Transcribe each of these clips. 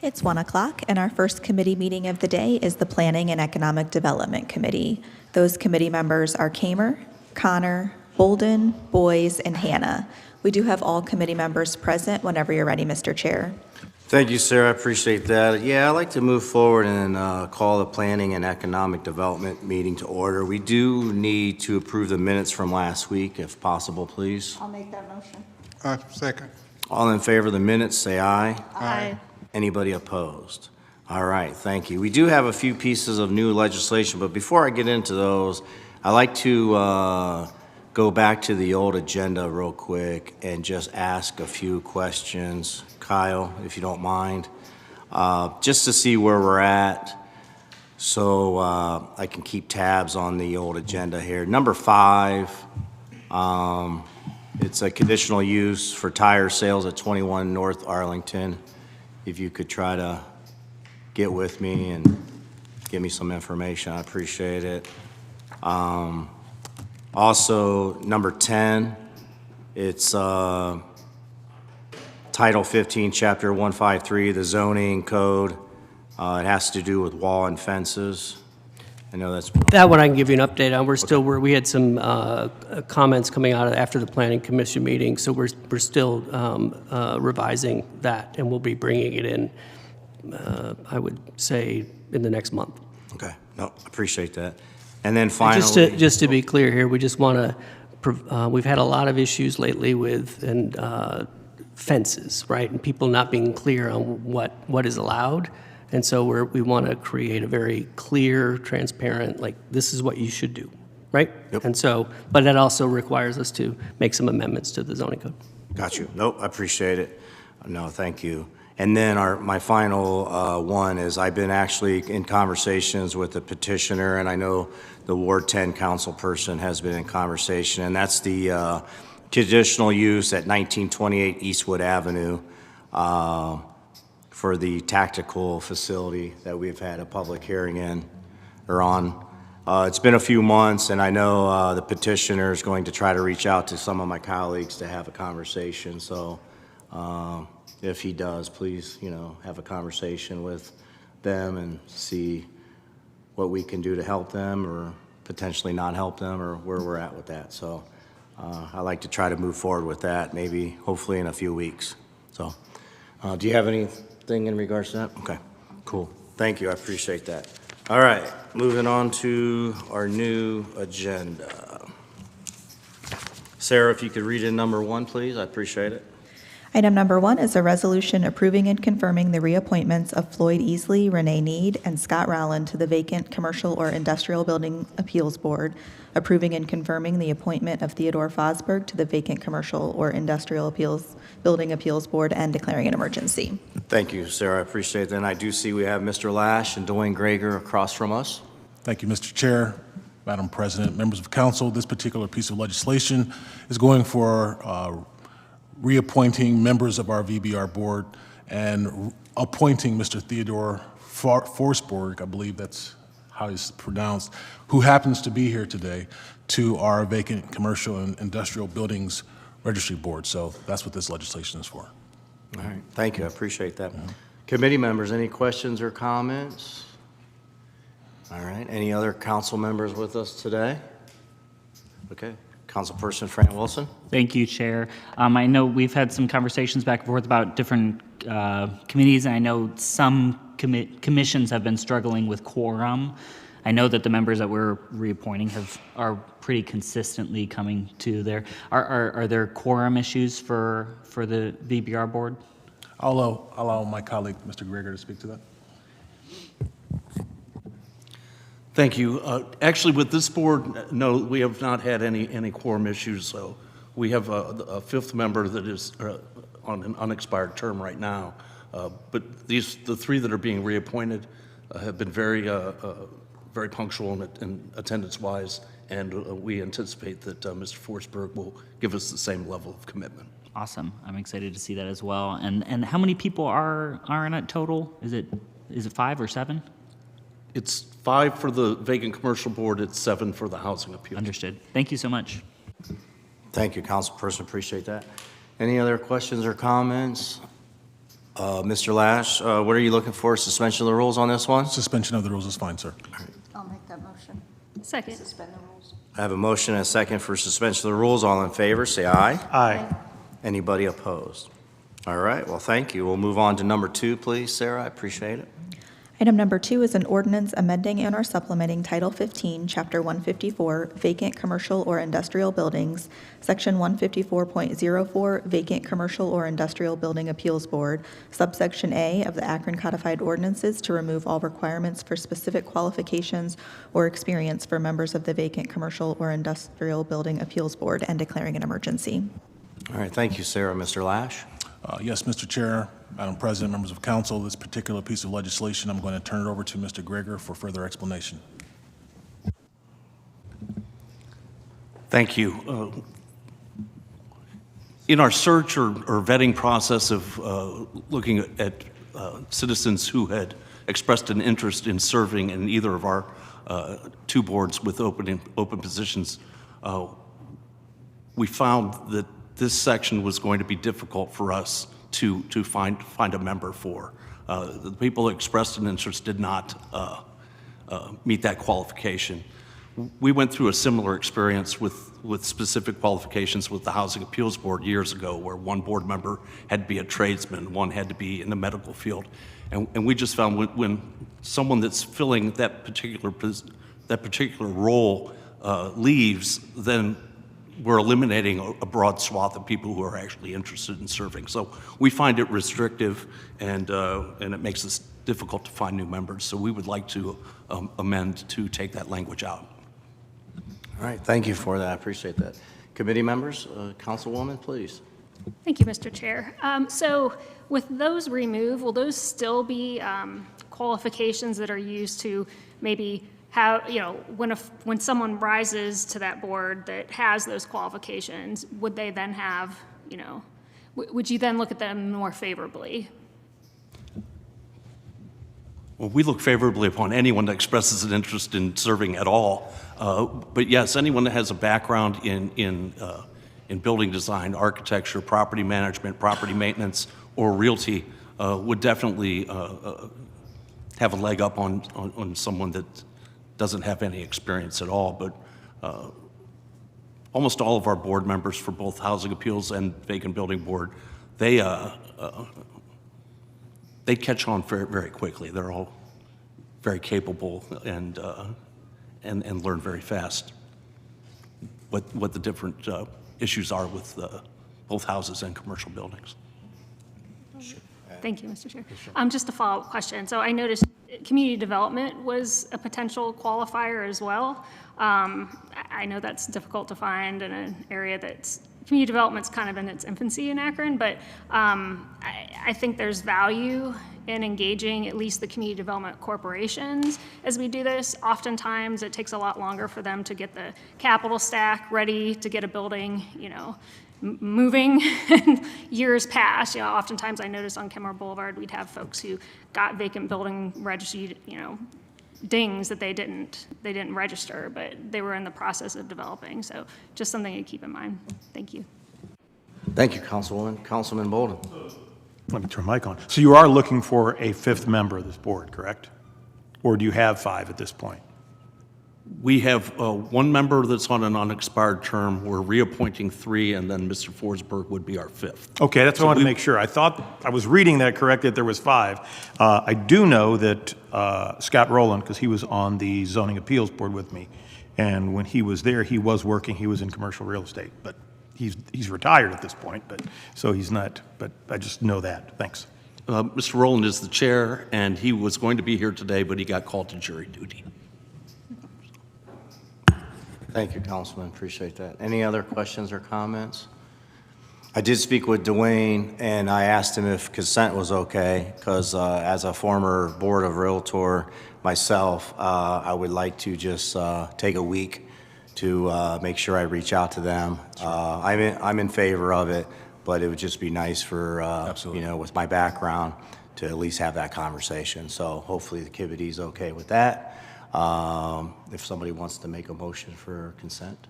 It's 1 o'clock, and our first committee meeting of the day is the Planning and Economic Development Committee. Those committee members are Kamer, Connor, Bolden, Boyes, and Hannah. We do have all committee members present whenever you're ready, Mr. Chair. Thank you, Sarah. I appreciate that. Yeah, I'd like to move forward and call the Planning and Economic Development meeting to order. We do need to approve the minutes from last week, if possible, please. I'll make that motion. Second. All in favor of the minutes, say aye. Aye. Anybody opposed? All right, thank you. We do have a few pieces of new legislation, but before I get into those, I'd like to go back to the old agenda real quick and just ask a few questions. Kyle, if you don't mind, just to see where we're at so I can keep tabs on the old agenda here. Number 5, it's a conditional use for tire sales at 21 North Arlington. If you could try to get with me and give me some information, I appreciate it. Also, number 10, it's Title 15, Chapter 153, the zoning code. It has to do with wall and fences. I know that's... That one I can give you an update on. We're still, we had some comments coming out after the Planning Commission meeting, so we're still revising that, and we'll be bringing it in, I would say, in the next month. Okay, no, appreciate that. And then finally... Just to be clear here, we just want to, we've had a lot of issues lately with fences, right? And people not being clear on what is allowed. And so we want to create a very clear, transparent, like, this is what you should do, right? Yep. And so, but that also requires us to make some amendments to the zoning code. Got you. Nope, I appreciate it. No, thank you. And then my final one is I've been actually in conversations with the petitioner, and I know the Ward 10 council person has been in conversation, and that's the conditional use at 1928 Eastwood Avenue for the tactical facility that we've had a public hearing on. It's been a few months, and I know the petitioner is going to try to reach out to some of my colleagues to have a conversation. So if he does, please, have a conversation with them and see what we can do to help them or potentially not help them or where we're at with that. So I'd like to try to move forward with that, maybe, hopefully in a few weeks. So do you have anything in regards to that? Okay, cool. Thank you, I appreciate that. All right, moving on to our new agenda. Sarah, if you could read in number 1, please, I appreciate it. Item number 1 is a resolution approving and confirming the reappointments of Floyd Easley, Renee Need, and Scott Rowland to the vacant Commercial or Industrial Building Appeals Board, approving and confirming the appointment of Theodore Fosberg to the vacant Commercial or Industrial Building Appeals Board, and declaring an emergency. Thank you, Sarah, I appreciate that. And I do see we have Mr. Lash and Dwayne Greger across from us. Thank you, Mr. Chair, Madam President, members of council. This particular piece of legislation is going for reappointing members of our VBR board and appointing Mr. Theodore Forsberg, I believe that's how it's pronounced, who happens to be here today, to our vacant Commercial and Industrial Buildings Registry Board. So that's what this legislation is for. All right, thank you, I appreciate that. Committee members, any questions or comments? All right, any other council members with us today? Okay. Councilperson Fran Wilson. Thank you, Chair. I know we've had some conversations back and forth about different committees, and I know some commissions have been struggling with quorum. I know that the members that we're reappointing are pretty consistently coming to there. Are there quorum issues for the VBR board? I'll allow my colleague, Mr. Greger, to speak to that. Thank you. Actually, with this board, no, we have not had any quorum issues. So we have a 5th member that is on an unexpired term right now. But the 3 that are being reappointed have been very punctual in attendance-wise, and we anticipate that Mr. Forsberg will give us the same level of commitment. Awesome. I'm excited to see that as well. And how many people are in it total? Is it 5 or 7? It's 5 for the vacant commercial board. It's 7 for the housing appeal. Understood. Thank you so much. Thank you, Councilperson. Appreciate that. Any other questions or comments? Mr. Lash, what are you looking for? Suspension of the rules on this one? Suspension of the rules is fine, sir. I'll make that motion. Second. Suspend the rules. I have a motion and a second for suspension of the rules. All in favor, say aye. Aye. Anybody opposed? All right, well, thank you. We'll move on to number 2, please, Sarah. I appreciate it. Item number 2 is an ordinance amending and/or supplementing Title 15, Chapter 154, vacant commercial or industrial buildings, Section 154.04, vacant commercial or industrial building appeals board, subsection A of the Akron Codified Ordinances to remove all requirements for specific qualifications or experience for members of the vacant commercial or industrial building appeals board and declaring an emergency. All right, thank you, Sarah. Mr. Lash? Yes, Mr. Chair, Madam President, members of council, this particular piece of legislation, I'm going to turn it over to Mr. Greger for further explanation. Thank you. In our search or vetting process of looking at citizens who had expressed an interest in serving in either of our 2 boards with open positions, we found that this section was going to be difficult for us to find a member for. The people who expressed an interest did not meet that qualification. We went through a similar experience with specific qualifications with the Housing Appeals Board years ago, where one board member had to be a tradesman, one had to be in the medical field. And we just found when someone that's filling that particular role leaves, then we're eliminating a broad swath of people who are actually interested in serving. So we find it restrictive, and it makes it difficult to find new members. So we would like to amend to take that language out. All right, thank you for that. I appreciate that. Committee members, Councilwoman, please. Thank you, Mr. Chair. So with those removed, will those still be qualifications that are used to maybe have, when someone rises to that board that has those qualifications, would they then have, would you then look at them more favorably? Well, we look favorably upon anyone that expresses an interest in serving at all. But yes, anyone that has a background in building design, architecture, property management, property maintenance, or realty would definitely have a leg up on someone that doesn't have any experience at all. But almost all of our board members for both Housing Appeals and Vacant Building Board, they catch on very, very quickly. They're all very capable and learn very fast what the different issues are with both houses and commercial buildings. Thank you, Mr. Chair. Just a follow-up question. So I noticed community development was a potential qualifier as well. I know that's difficult to find in an area that's, community development's kind of in its infancy in Akron, but I think there's value in engaging at least the community development corporations as we do this. Oftentimes, it takes a lot longer for them to get the capital stack ready to get a building, moving. Years pass. Oftentimes I noticed on Kemmer Boulevard, we'd have folks who got vacant building registered, dings that they didn't register, but they were in the process of developing. So just something to keep in mind. Thank you. Thank you, Councilwoman. Councilman Bolden. Let me turn my mic on. So you are looking for a 5th member of this board, correct? Or do you have 5 at this point? We have one member that's on an unexpired term. We're reappointing 3, and then Mr. Forsberg would be our 5th. Okay, that's what I wanted to make sure. I thought I was reading that correct, that there was 5. I do know that Scott Rowland, because he was on the zoning appeals board with me, and when he was there, he was working, he was in commercial real estate, but he's retired at this point, but so he's not, but I just know that. Thanks. Mr. Rowland is the chair, and he was going to be here today, but he got called to jury duty. Thank you, Councilman. Appreciate that. Any other questions or comments? I did speak with Dwayne, and I asked him if consent was okay, because as a former Board of Realtor myself, I would like to just take a week to make sure I reach out to them. I'm in favor of it, but it would just be nice for, with my background, to at least have that conversation. So hopefully the committee's okay with that. If somebody wants to make a motion for consent.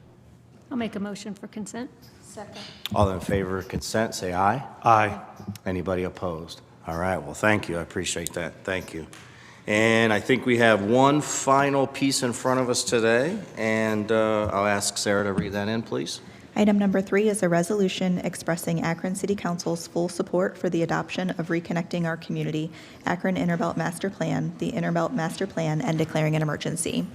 I'll make a motion for consent. Second. All in favor of consent, say aye. Aye. Anybody opposed? All right, well, thank you. I appreciate that. Thank you. And I think we have one final piece in front of us today, and I'll ask Sarah to read that in, please. Item number 3 is a resolution expressing Akron City Council's full support for the adoption of Reconnecting Our Community, Akron Interbelt Master Plan, the Interbelt Master Plan, and declaring an emergency.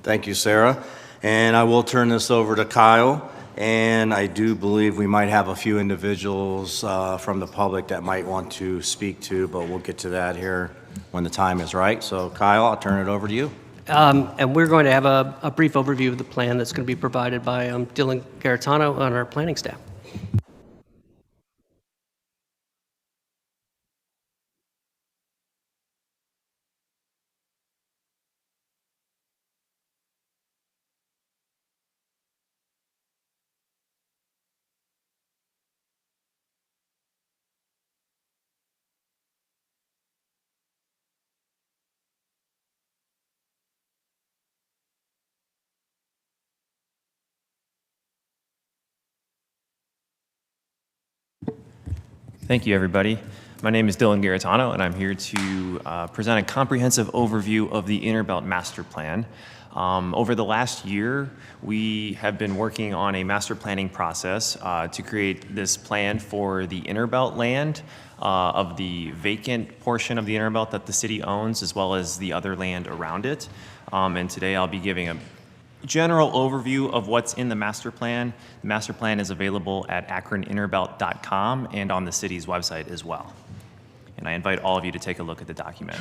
Thank you, Sarah. And I will turn this over to Kyle. And I do believe we might have a few individuals from the public that might want to speak to, but we'll get to that here when the time is right. So Kyle, I'll turn it over to you. And we're going to have a brief overview of the plan that's going to be provided by Dylan Garitano on our planning staff. Thank you, everybody. My name is Dylan Garitano, and I'm here to present a comprehensive overview of the Interbelt Master Plan. Over the last year, we have been working on a master planning process to create this plan for the Interbelt land of the vacant portion of the Interbelt that the city owns, as well as the other land around it. And today I'll be giving a general overview of what's in the master plan. The master plan is available at akroninterbelt.com and on the city's website as well. And I invite all of you to take a look at the document.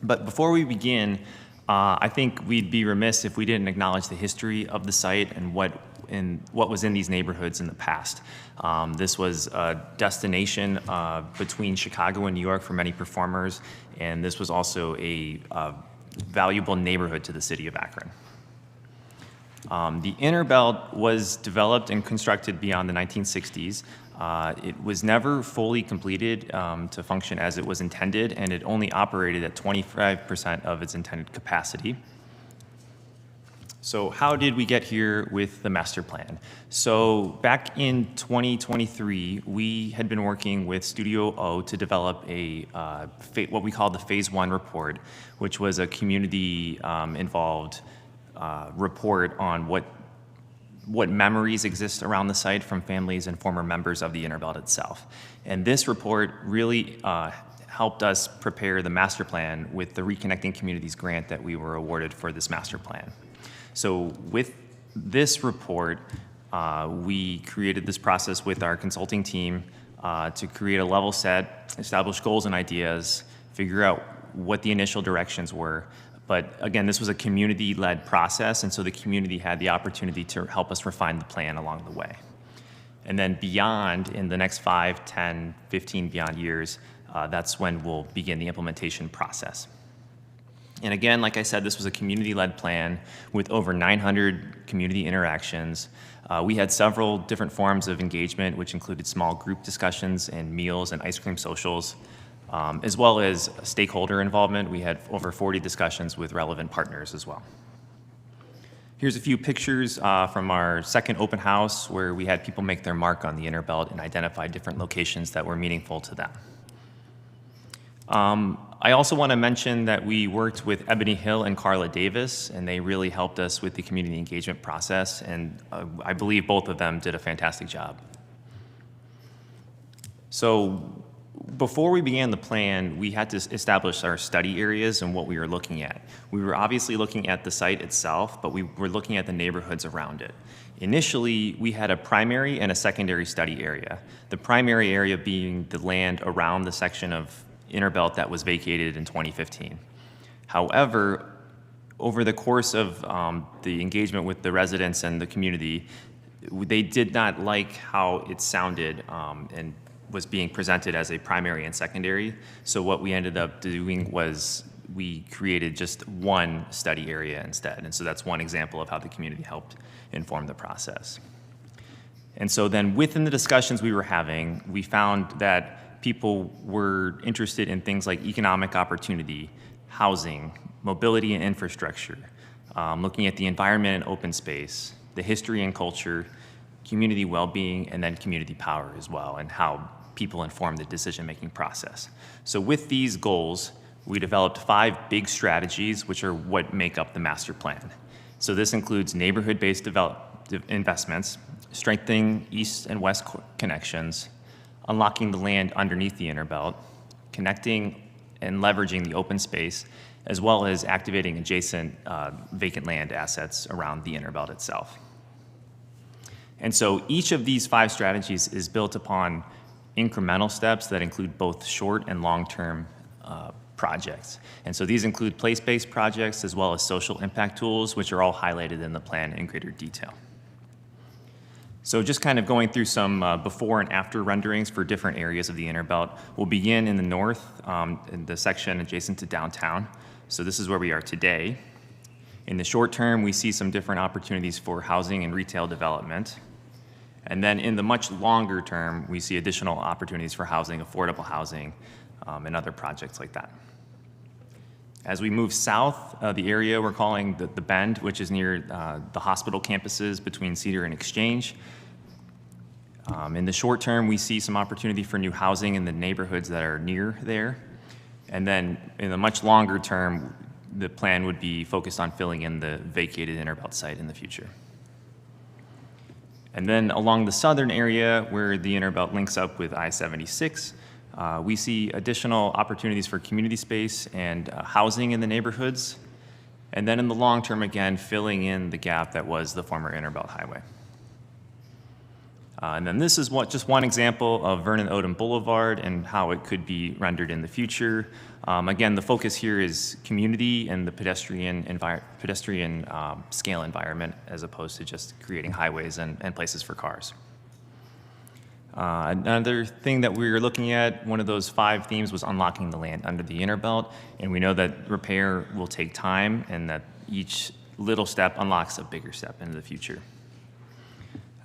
But before we begin, I think we'd be remiss if we didn't acknowledge the history of the site and what was in these neighborhoods in the past. This was a destination between Chicago and New York for many performers, and this was also a valuable neighborhood to the city of Akron. The Interbelt was developed and constructed beyond the 1960s. It was never fully completed to function as it was intended, and it only operated at 25% of its intended capacity. So how did we get here with the master plan? So back in 2023, we had been working with Studio O to develop what we call the Phase 1 report, which was a community involved report on what memories exist around the site from families and former members of the Interbelt itself. And this report really helped us prepare the master plan with the Reconnecting Communities grant that we were awarded for this master plan. So with this report, we created this process with our consulting team to create a level set, establish goals and ideas, figure out what the initial directions were. But again, this was a community-led process, and so the community had the opportunity to help us refine the plan along the way. And then beyond, in the next 5, 10, 15 beyond years, that's when we'll begin the implementation process. And again, like I said, this was a community-led plan with over 900 community interactions. We had several different forms of engagement, which included small group discussions and meals and ice cream socials. As well as stakeholder involvement. We had over 40 discussions with relevant partners as well. Here's a few pictures from our second open house where we had people make their mark on the Interbelt and identify different locations that were meaningful to them. I also want to mention that we worked with Ebony Hill and Carla Davis, and they really helped us with the community engagement process, and I believe both of them did a fantastic job. So before we began the plan, we had to establish our study areas and what we were looking at. We were obviously looking at the site itself, but we were looking at the neighborhoods around it. Initially, we had a primary and a secondary study area. The primary area being the land around the section of Interbelt that was vacated in 2015. However, over the course of the engagement with the residents and the community, they did not like how it sounded and was being presented as a primary and secondary. So what we ended up doing was we created just one study area instead. And so that's one example of how the community helped inform the process. And so then within the discussions we were having, we found that people were interested in things like economic opportunity, housing, mobility and infrastructure, looking at the environment and open space, the history and culture, community well-being, and then community power as well, and how people inform the decision-making process. So with these goals, we developed 5 big strategies, which are what make up the master plan. So this includes neighborhood-based investments, strengthening east and west connections, unlocking the land underneath the inner belt, connecting and leveraging the open space, as well as activating adjacent vacant land assets around the inner belt itself. And so each of these 5 strategies is built upon incremental steps that include both short and long-term projects. And so these include place-based projects as well as social impact tools, which are all highlighted in the plan in greater detail. So just kind of going through some before and after renderings for different areas of the inner belt. We'll begin in the north, in the section adjacent to downtown. So this is where we are today. In the short term, we see some different opportunities for housing and retail development. And then in the much longer term, we see additional opportunities for housing, affordable housing, and other projects like that. As we move south, the area we're calling the Bend, which is near the hospital campuses between Cedar and Exchange. In the short term, we see some opportunity for new housing in the neighborhoods that are near there. And then in the much longer term, the plan would be focused on filling in the vacated inner belt site in the future. And then along the southern area where the inner belt links up with I-76, we see additional opportunities for community space and housing in the neighborhoods. And then in the long term, again, filling in the gap that was the former Inner Belt Highway. And then this is just one example of Vernon Odom Boulevard and how it could be rendered in the future. Again, the focus here is community and the pedestrian scale environment as opposed to just creating highways and places for cars. Another thing that we were looking at, one of those 5 themes was unlocking the land under the inner belt, and we know that repair will take time and that each little step unlocks a bigger step into the future.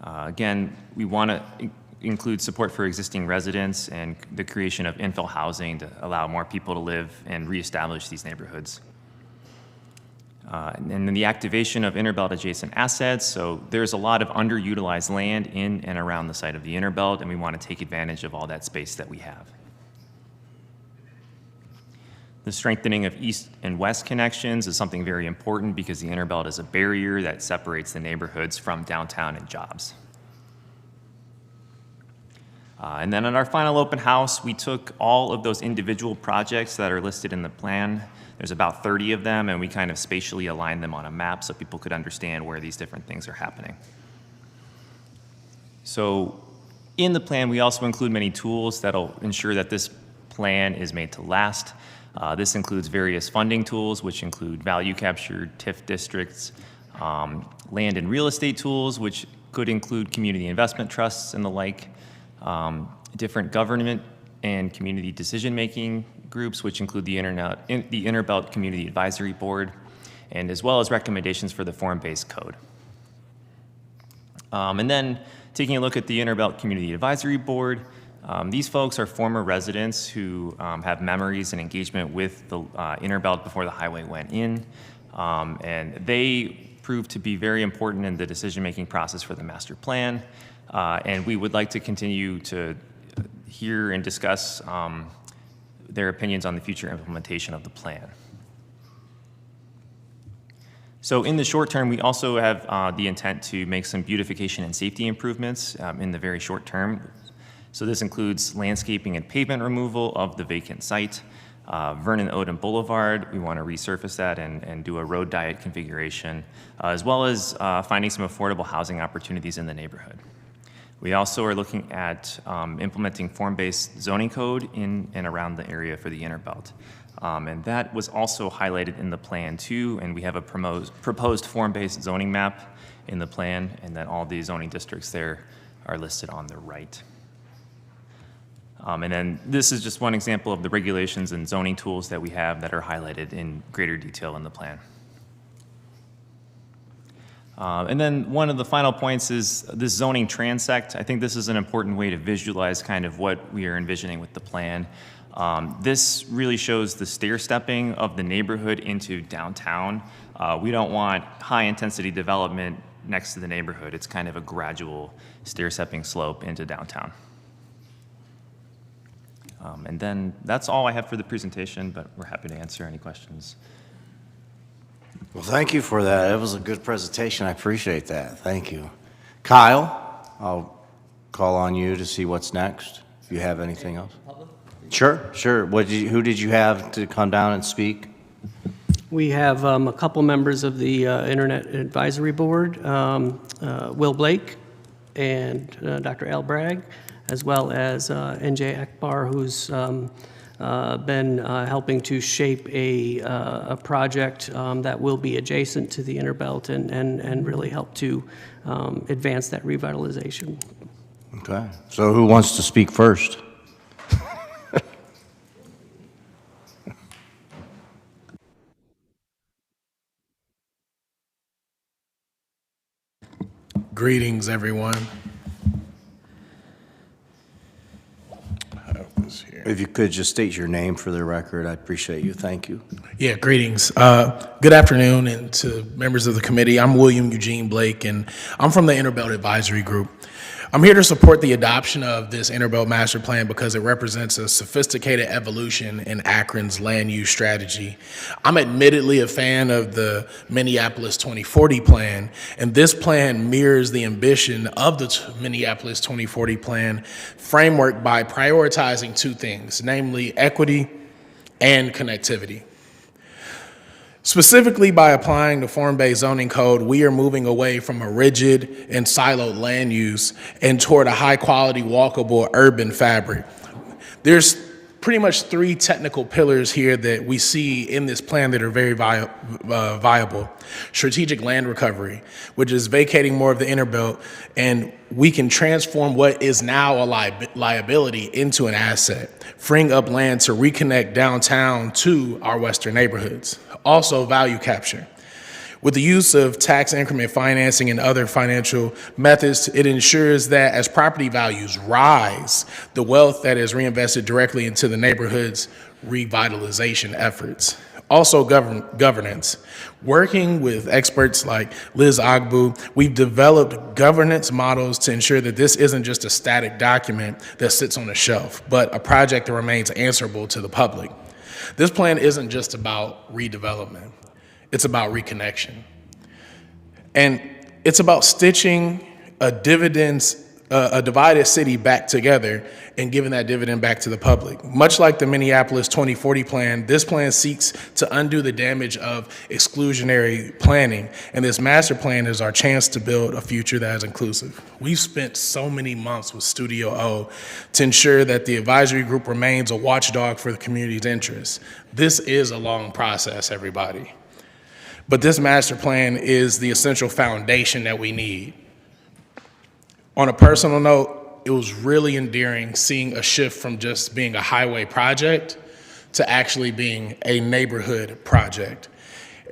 Again, we want to include support for existing residents and the creation of infill housing to allow more people to live and reestablish these neighborhoods. And then the activation of inner belt adjacent assets. So there's a lot of underutilized land in and around the site of the inner belt, and we want to take advantage of all that space that we have. The strengthening of east and west connections is something very important because the inner belt is a barrier that separates the neighborhoods from downtown and jobs. And then at our final open house, we took all of those individual projects that are listed in the plan. There's about 30 of them, and we kind of spatially aligned them on a map so people could understand where these different things are happening. So in the plan, we also include many tools that'll ensure that this plan is made to last. This includes various funding tools, which include value capture, TIF districts, land and real estate tools, which could include community investment trusts and the like, different government and community decision-making groups, which include the Inner Belt Community Advisory Board, and as well as recommendations for the form-based code. And then taking a look at the Inner Belt Community Advisory Board, these folks are former residents who have memories and engagement with the Inner Belt before the highway went in, and they proved to be very important in the decision-making process for the master plan, and we would like to continue to hear and discuss their opinions on the future implementation of the plan. So in the short term, we also have the intent to make some beautification and safety improvements in the very short term. So this includes landscaping and pavement removal of the vacant site. Vernon Odom Boulevard, we want to resurface that and do a road diet configuration, as well as finding some affordable housing opportunities in the neighborhood. We also are looking at implementing form-based zoning code in and around the area for the Inner Belt. And that was also highlighted in the plan too, and we have a proposed form-based zoning map in the plan, and then all the zoning districts there are listed on the right. And then this is just one example of the regulations and zoning tools that we have that are highlighted in greater detail in the plan. And then one of the final points is this zoning transect. I think this is an important way to visualize kind of what we are envisioning with the plan. This really shows the stair-stepping of the neighborhood into downtown. We don't want high-intensity development next to the neighborhood. It's kind of a gradual stair-stepping slope into downtown. And then that's all I have for the presentation, but we're happy to answer any questions. Well, thank you for that. It was a good presentation. I appreciate that. Thank you. Kyle, I'll call on you to see what's next, if you have anything else. Sure, sure. Who did you have to come down and speak? We have a couple members of the Internet Advisory Board, Will Blake and Dr. Al Bragg, as well as NJ Akbar, who's been helping to shape a project that will be adjacent to the Interbelt and really help to advance that revitalization. Okay. So who wants to speak first? Greetings, everyone. I have this here. If you could just state your name for the record, I appreciate you. Thank you. Yeah, greetings. Good afternoon, and to members of the committee. I'm William Eugene Blake, and I'm from the Interbelt Advisory Group. I'm here to support the adoption of this Interbelt Master Plan because it represents a sophisticated evolution in Akron's land use strategy. I'm admittedly a fan of the Minneapolis 2040 plan, and this plan mirrors the ambition of the Minneapolis 2040 plan framework by prioritizing two things, namely equity and connectivity. Specifically, by applying the form-based zoning code, we are moving away from a rigid and siloed land use and toward a high-quality, walkable urban fabric. There's pretty much three technical pillars here that we see in this plan that are very viable. Strategic land recovery, which is vacating more of the Interbelt, and we can transform what is now a liability into an asset, freeing up land to reconnect downtown to our western neighborhoods. Also, value capture. With the use of tax increment financing and other financial methods, it ensures that as property values rise, the wealth that is reinvested directly into the neighborhood's revitalization efforts. Also, governance. Working with experts like Liz Agbu, we've developed governance models to ensure that this isn't just a static document that sits on a shelf, but a project that remains answerable to the public. This plan isn't just about redevelopment. It's about reconnection. And it's about stitching a divided city back together and giving that dividend back to the public. Much like the Minneapolis 2040 plan, this plan seeks to undo the damage of exclusionary planning, and this master plan is our chance to build a future that is inclusive. We've spent so many months with Studio O to ensure that the advisory group remains a watchdog for the community's interests. This is a long process, everybody. But this master plan is the essential foundation that we need. On a personal note, it was really endearing seeing a shift from just being a highway project to actually being a neighborhood project.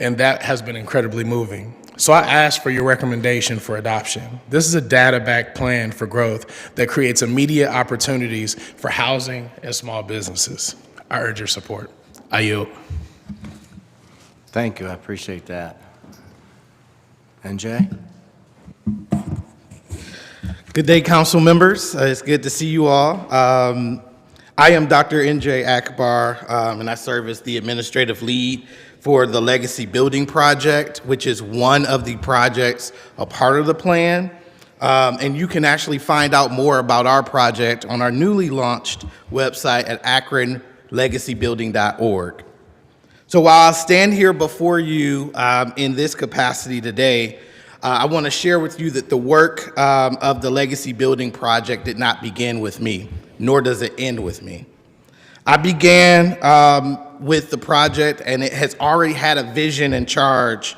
And that has been incredibly moving. So I ask for your recommendation for adoption. This is a data-backed plan for growth that creates immediate opportunities for housing and small businesses. I urge your support. I yield. Thank you. I appreciate that. NJ? Good day, council members. It's good to see you all. I am Dr. NJ Akbar, and I serve as the administrative lead for the Legacy Building Project, which is one of the projects a part of the plan. And you can actually find out more about our project on our newly launched website at akronlegacybuilding.org. So while I stand here before you in this capacity today, I want to share with you that the work of the Legacy Building Project did not begin with me, nor does it end with me. I began with the project, and it has already had a vision and charge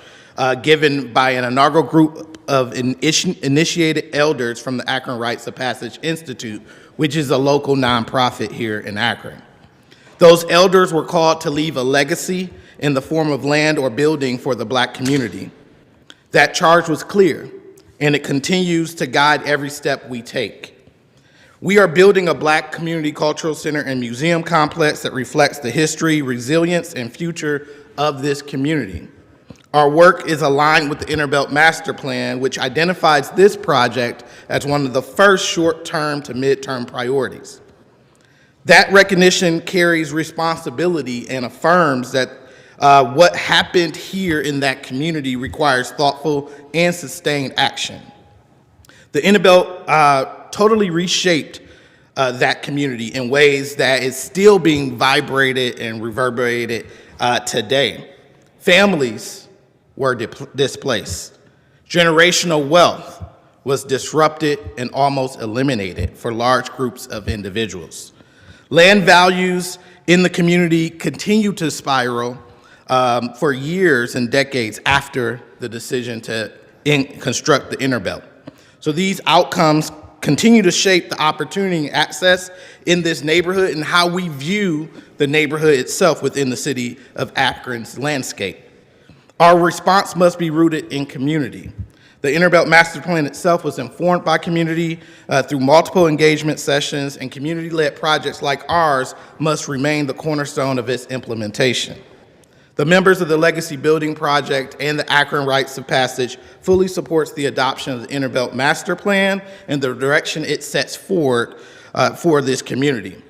given by an inaugural group of initiated elders from the Akron Rites of Passage Institute, which is a local nonprofit here in Akron. Those elders were called to leave a legacy in the form of land or building for the Black community. That charge was clear, and it continues to guide every step we take. We are building a Black community cultural center and museum complex that reflects the history, resilience, and future of this community. Our work is aligned with the Interbelt Master Plan, which identifies this project as one of the first short-term to mid-term priorities. That recognition carries responsibility and affirms that what happened here in that community requires thoughtful and sustained action. The Innerbelt totally reshaped that community in ways that is still being vibrated and reverberated today. Families were displaced. Generational wealth was disrupted and almost eliminated for large groups of individuals. Land values in the community continued to spiral for years and decades after the decision to construct the Innerbelt. So these outcomes continue to shape the opportunity and access in this neighborhood and how we view the neighborhood itself within the city of Akron's landscape. Our response must be rooted in community. The Innerbelt Master Plan itself was informed by community through multiple engagement sessions, and community-led projects like ours must remain the cornerstone of its implementation. The members of the Legacy Building Project and the Akron Rites of Passage fully supports the adoption of the Innerbelt Master Plan and the direction it sets forward for this community.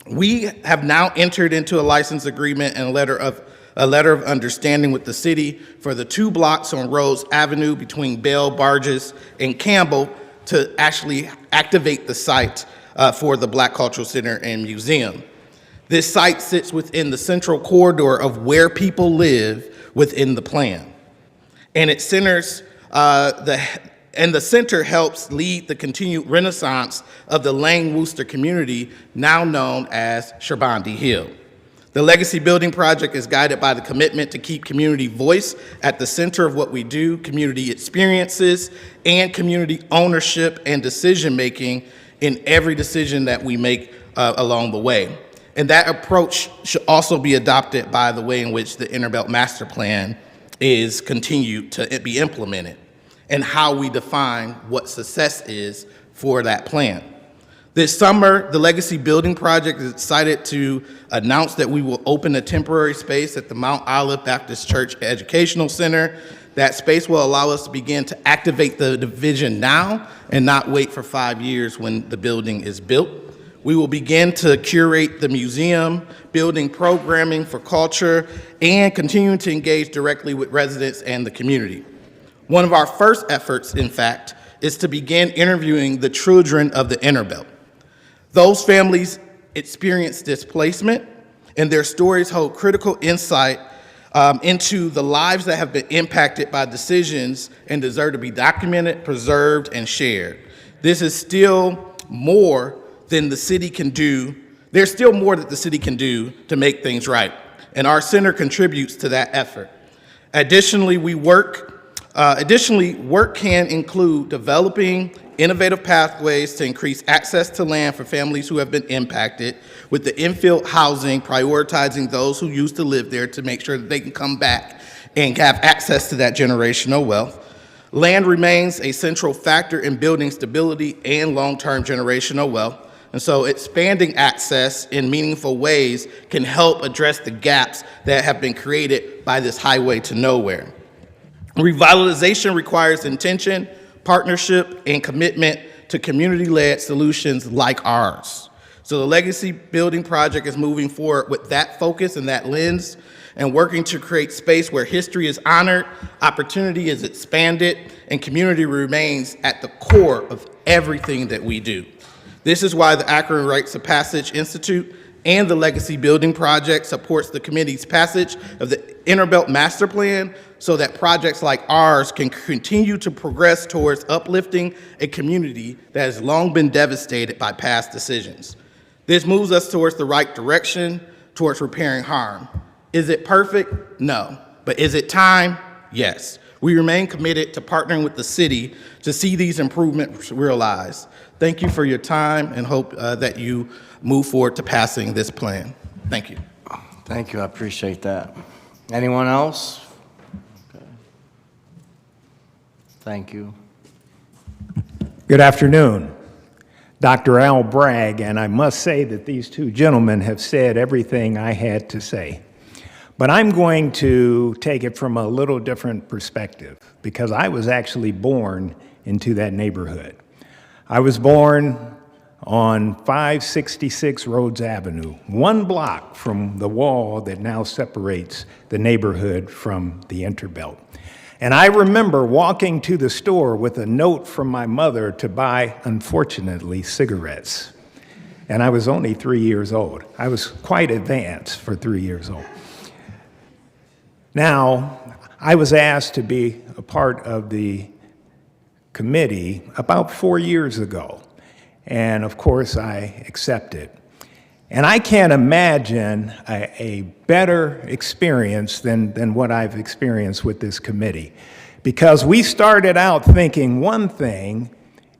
We have now entered into a license agreement and a letter of understanding with the city for the 2 blocks on Rose Avenue between Bell, Barges, and Campbell to actually activate the site for the Black Cultural Center and Museum. This site sits within the central corridor of where people live within the plan. And it centers the center helps lead the continued renaissance of the Lane Wooster community, now known as Shabandi Hill. The Legacy Building Project is guided by the commitment to keep community voice at the center of what we do, community experiences, and community ownership and decision-making in every decision that we make along the way. And that approach should also be adopted by the way in which the Innerbelt Master Plan is continued to be implemented and how we define what success is for that plan. This summer, the Legacy Building Project is excited to announce that we will open a temporary space at the Mount Olive Baptist Church Educational Center. That space will allow us to begin to activate the vision now and not wait for 5 years when the building is built. We will begin to curate the museum, building programming for culture, and continuing to engage directly with residents and the community. One of our first efforts, in fact, is to begin interviewing the children of the Innerbelt. Those families experience displacement, and their stories hold critical insight into the lives that have been impacted by decisions and deserve to be documented, preserved, and shared. This is still more than the city can do. There's still more that the city can do to make things right, and our center contributes to that effort. Additionally, work can include developing innovative pathways to increase access to land for families who have been impacted, with the infill housing prioritizing those who used to live there to make sure that they can come back and have access to that generational wealth. Land remains a central factor in building stability and long-term generational wealth. And so expanding access in meaningful ways can help address the gaps that have been created by this highway to nowhere. Revitalization requires intention, partnership, and commitment to community-led solutions like ours. So the Legacy Building Project is moving forward with that focus and that lens and working to create space where history is honored, opportunity is expanded, and community remains at the core of everything that we do. This is why the Akron Rites of Passage Institute and the Legacy Building Project supports the committee's passage of the Innerbelt Master Plan so that projects like ours can continue to progress towards uplifting a community that has long been devastated by past decisions. This moves us towards the right direction, towards repairing harm. Is it perfect? No. But is it time? Yes. We remain committed to partnering with the city to see these improvements realized. Thank you for your time and hope that you move forward to passing this plan. Thank you. Thank you, I appreciate that. Anyone else? Okay. Thank you. Good afternoon. Dr. Al Bragg, and I must say that these two gentlemen have said everything I had to say. But I'm going to take it from a little different perspective because I was actually born into that neighborhood. I was born on 566 Rhodes Avenue, 1 block from the wall that now separates the neighborhood from the Interbelt. And I remember walking to the store with a note from my mother to buy, unfortunately, cigarettes. And I was only 3 years old. I was quite advanced for 3 years old. Now, I was asked to be a part of the committee about 4 years ago. And of course, I accepted. And I can't imagine a better experience than what I've experienced with this committee. Because we started out thinking one thing,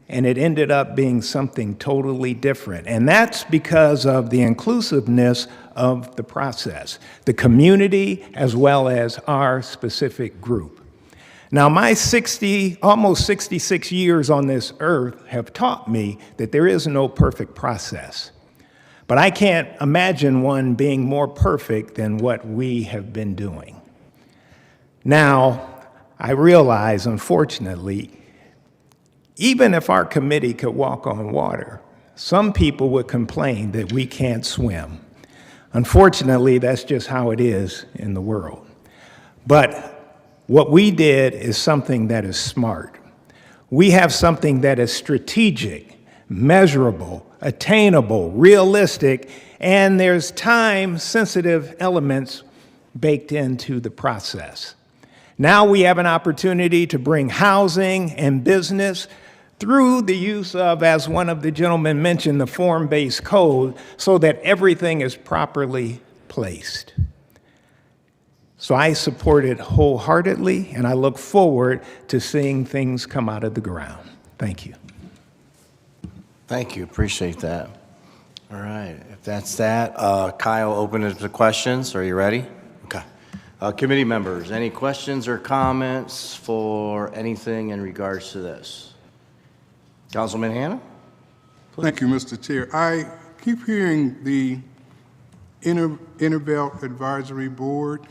and it ended up being something totally different. And that's because of the inclusiveness of the process, the community as well as our specific group. Now, my almost 66 years on this earth have taught me that there is no perfect process. But I can't imagine one being more perfect than what we have been doing. Now, I realize, unfortunately, even if our committee could walk on water, some people would complain that we can't swim. Unfortunately, that's just how it is in the world. But what we did is something that is smart. We have something that is strategic, measurable, attainable, realistic, and there's time-sensitive elements baked into the process. Now we have an opportunity to bring housing and business through the use of, as one of the gentlemen mentioned, the form-based code, so that everything is properly placed. So I support it wholeheartedly, and I look forward to seeing things come out of the ground. Thank you. Thank you, appreciate that. All right, if that's that, Kyle, open it to questions. Are you ready? Okay. Committee members, any questions or comments for anything in regards to this? Councilman Hanna? Thank you, Mr. Chair. I keep hearing the Interbelt Advisory Board.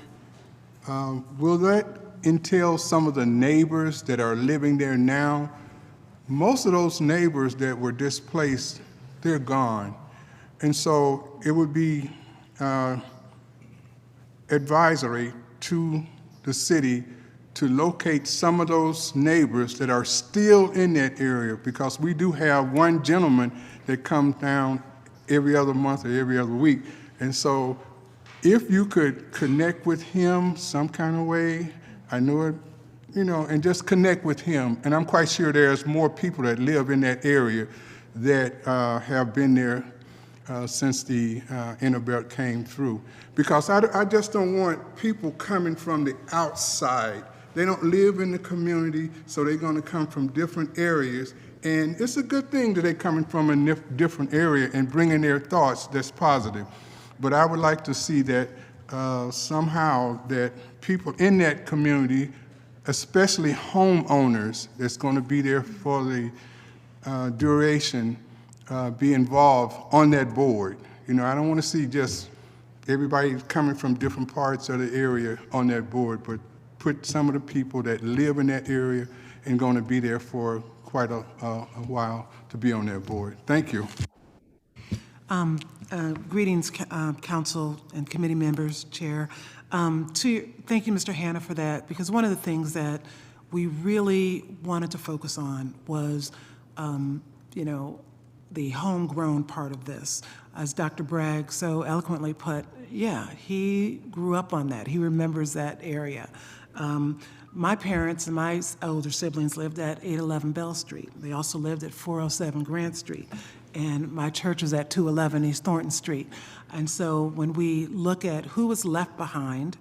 Will that entail some of the neighbors that are living there now? Most of those neighbors that were displaced, they're gone. And so it would be advisory to the city to locate some of those neighbors that are still in that area, because we do have one gentleman that comes down every other month or every other week. And so if you could connect with him some kind of way, I know it, and just connect with him. And I'm quite sure there's more people that live in that area that have been there since the Interbelt came through. Because I just don't want people coming from the outside. They don't live in the community, so they're going to come from different areas. And it's a good thing that they're coming from a different area and bringing their thoughts that's positive. But I would like to see that somehow that people in that community, especially homeowners that's going to be there for the duration, be involved on that board. I don't want to see just everybody coming from different parts of the area on that board, but put some of the people that live in that area and going to be there for quite a while to be on that board. Thank you. Greetings, council and committee members, chair. Thank you, Mr. Hanna, for that, because one of the things that we really wanted to focus on was, the homegrown part of this. As Dr. Bragg so eloquently put, yeah, he grew up on that. He remembers that area. My parents and my older siblings lived at 811 Bell Street. They also lived at 407 Grant Street. And my church was at 211 East Thornton Street. And so when we look at who was left behind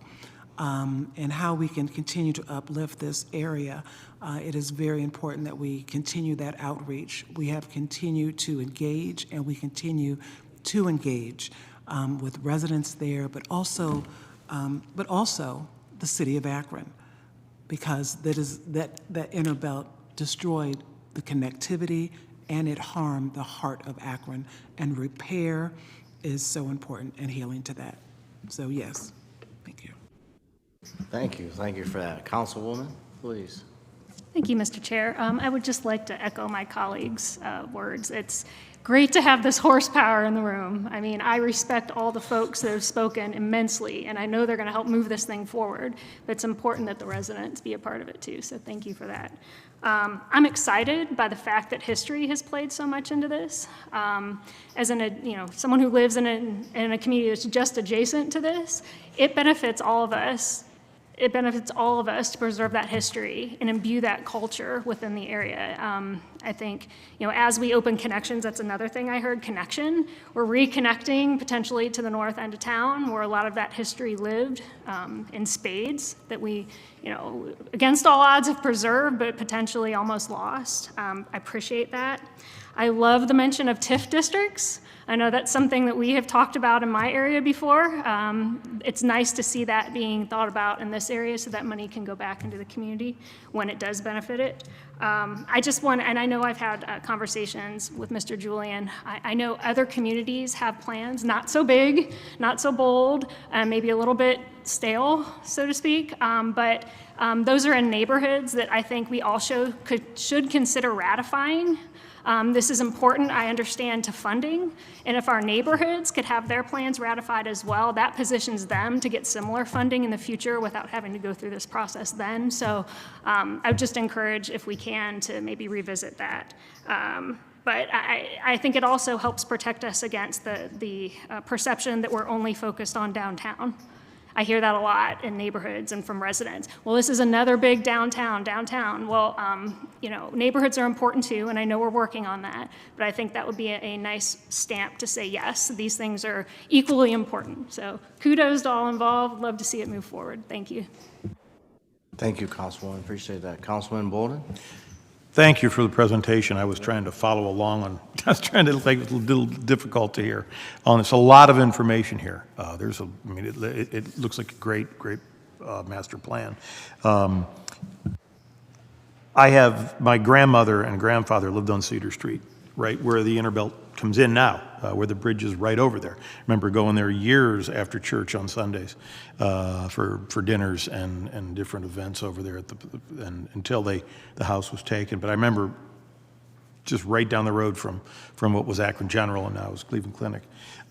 and how we can continue to uplift this area, it is very important that we continue that outreach. We have continued to engage, and we continue to engage with residents there, but also the city of Akron, because that Interbelt destroyed the connectivity and it harmed the heart of Akron, and repair is so important and healing to that. So yes, thank you. Thank you for that. Councilwoman, please. Thank you, Mr. Chair. I would just like to echo my colleagues' words. It's great to have this horsepower in the room. I mean, I respect all the folks that have spoken immensely, and I know they're going to help move this thing forward, but it's important that the residents be a part of it too, so thank you for that. I'm excited by the fact that history has played so much into this. As someone who lives in a community that's just adjacent to this, it benefits all of us. It benefits all of us to preserve that history and imbue that culture within the area. I think, as we open connections, that's another thing I heard, connection. We're reconnecting potentially to the north end of town where a lot of that history lived in spades that we, against all odds have preserved, but potentially almost lost. I appreciate that. I love the mention of TIF districts. I know that's something that we have talked about in my area before. It's nice to see that being thought about in this area so that money can go back into the community when it does benefit it. I just want, and I know I've had conversations with Mr. Julian. I know other communities have plans, not so big, not so bold, maybe a little bit stale, so to speak, but those are in neighborhoods that I think we all should consider ratifying. This is important, I understand, to funding, and if our neighborhoods could have their plans ratified as well, that positions them to get similar funding in the future without having to go through this process then. So I would just encourage, if we can, to maybe revisit that. But I think it also helps protect us against the perception that we're only focused on downtown. I hear that a lot in neighborhoods and from residents. Well, this is another big downtown. Well, neighborhoods are important too, and I know we're working on that, but I think that would be a nice stamp to say, yes, these things are equally important. So kudos to all involved. Love to see it move forward. Thank you. Thank you, Councilwoman. Appreciate that. Councilman Bolden? Thank you for the presentation. I was trying to follow along on, I was trying to, it was a little difficult to hear. It's a lot of information here. It looks like a great master plan. My grandmother and grandfather lived on Cedar Street, right where the Interbelt comes in now, where the bridge is right over there. I remember going there years after church on Sundays for dinners and different events over there until the house was taken. But I remember just right down the road from what was Akron General and now is Cleveland Clinic.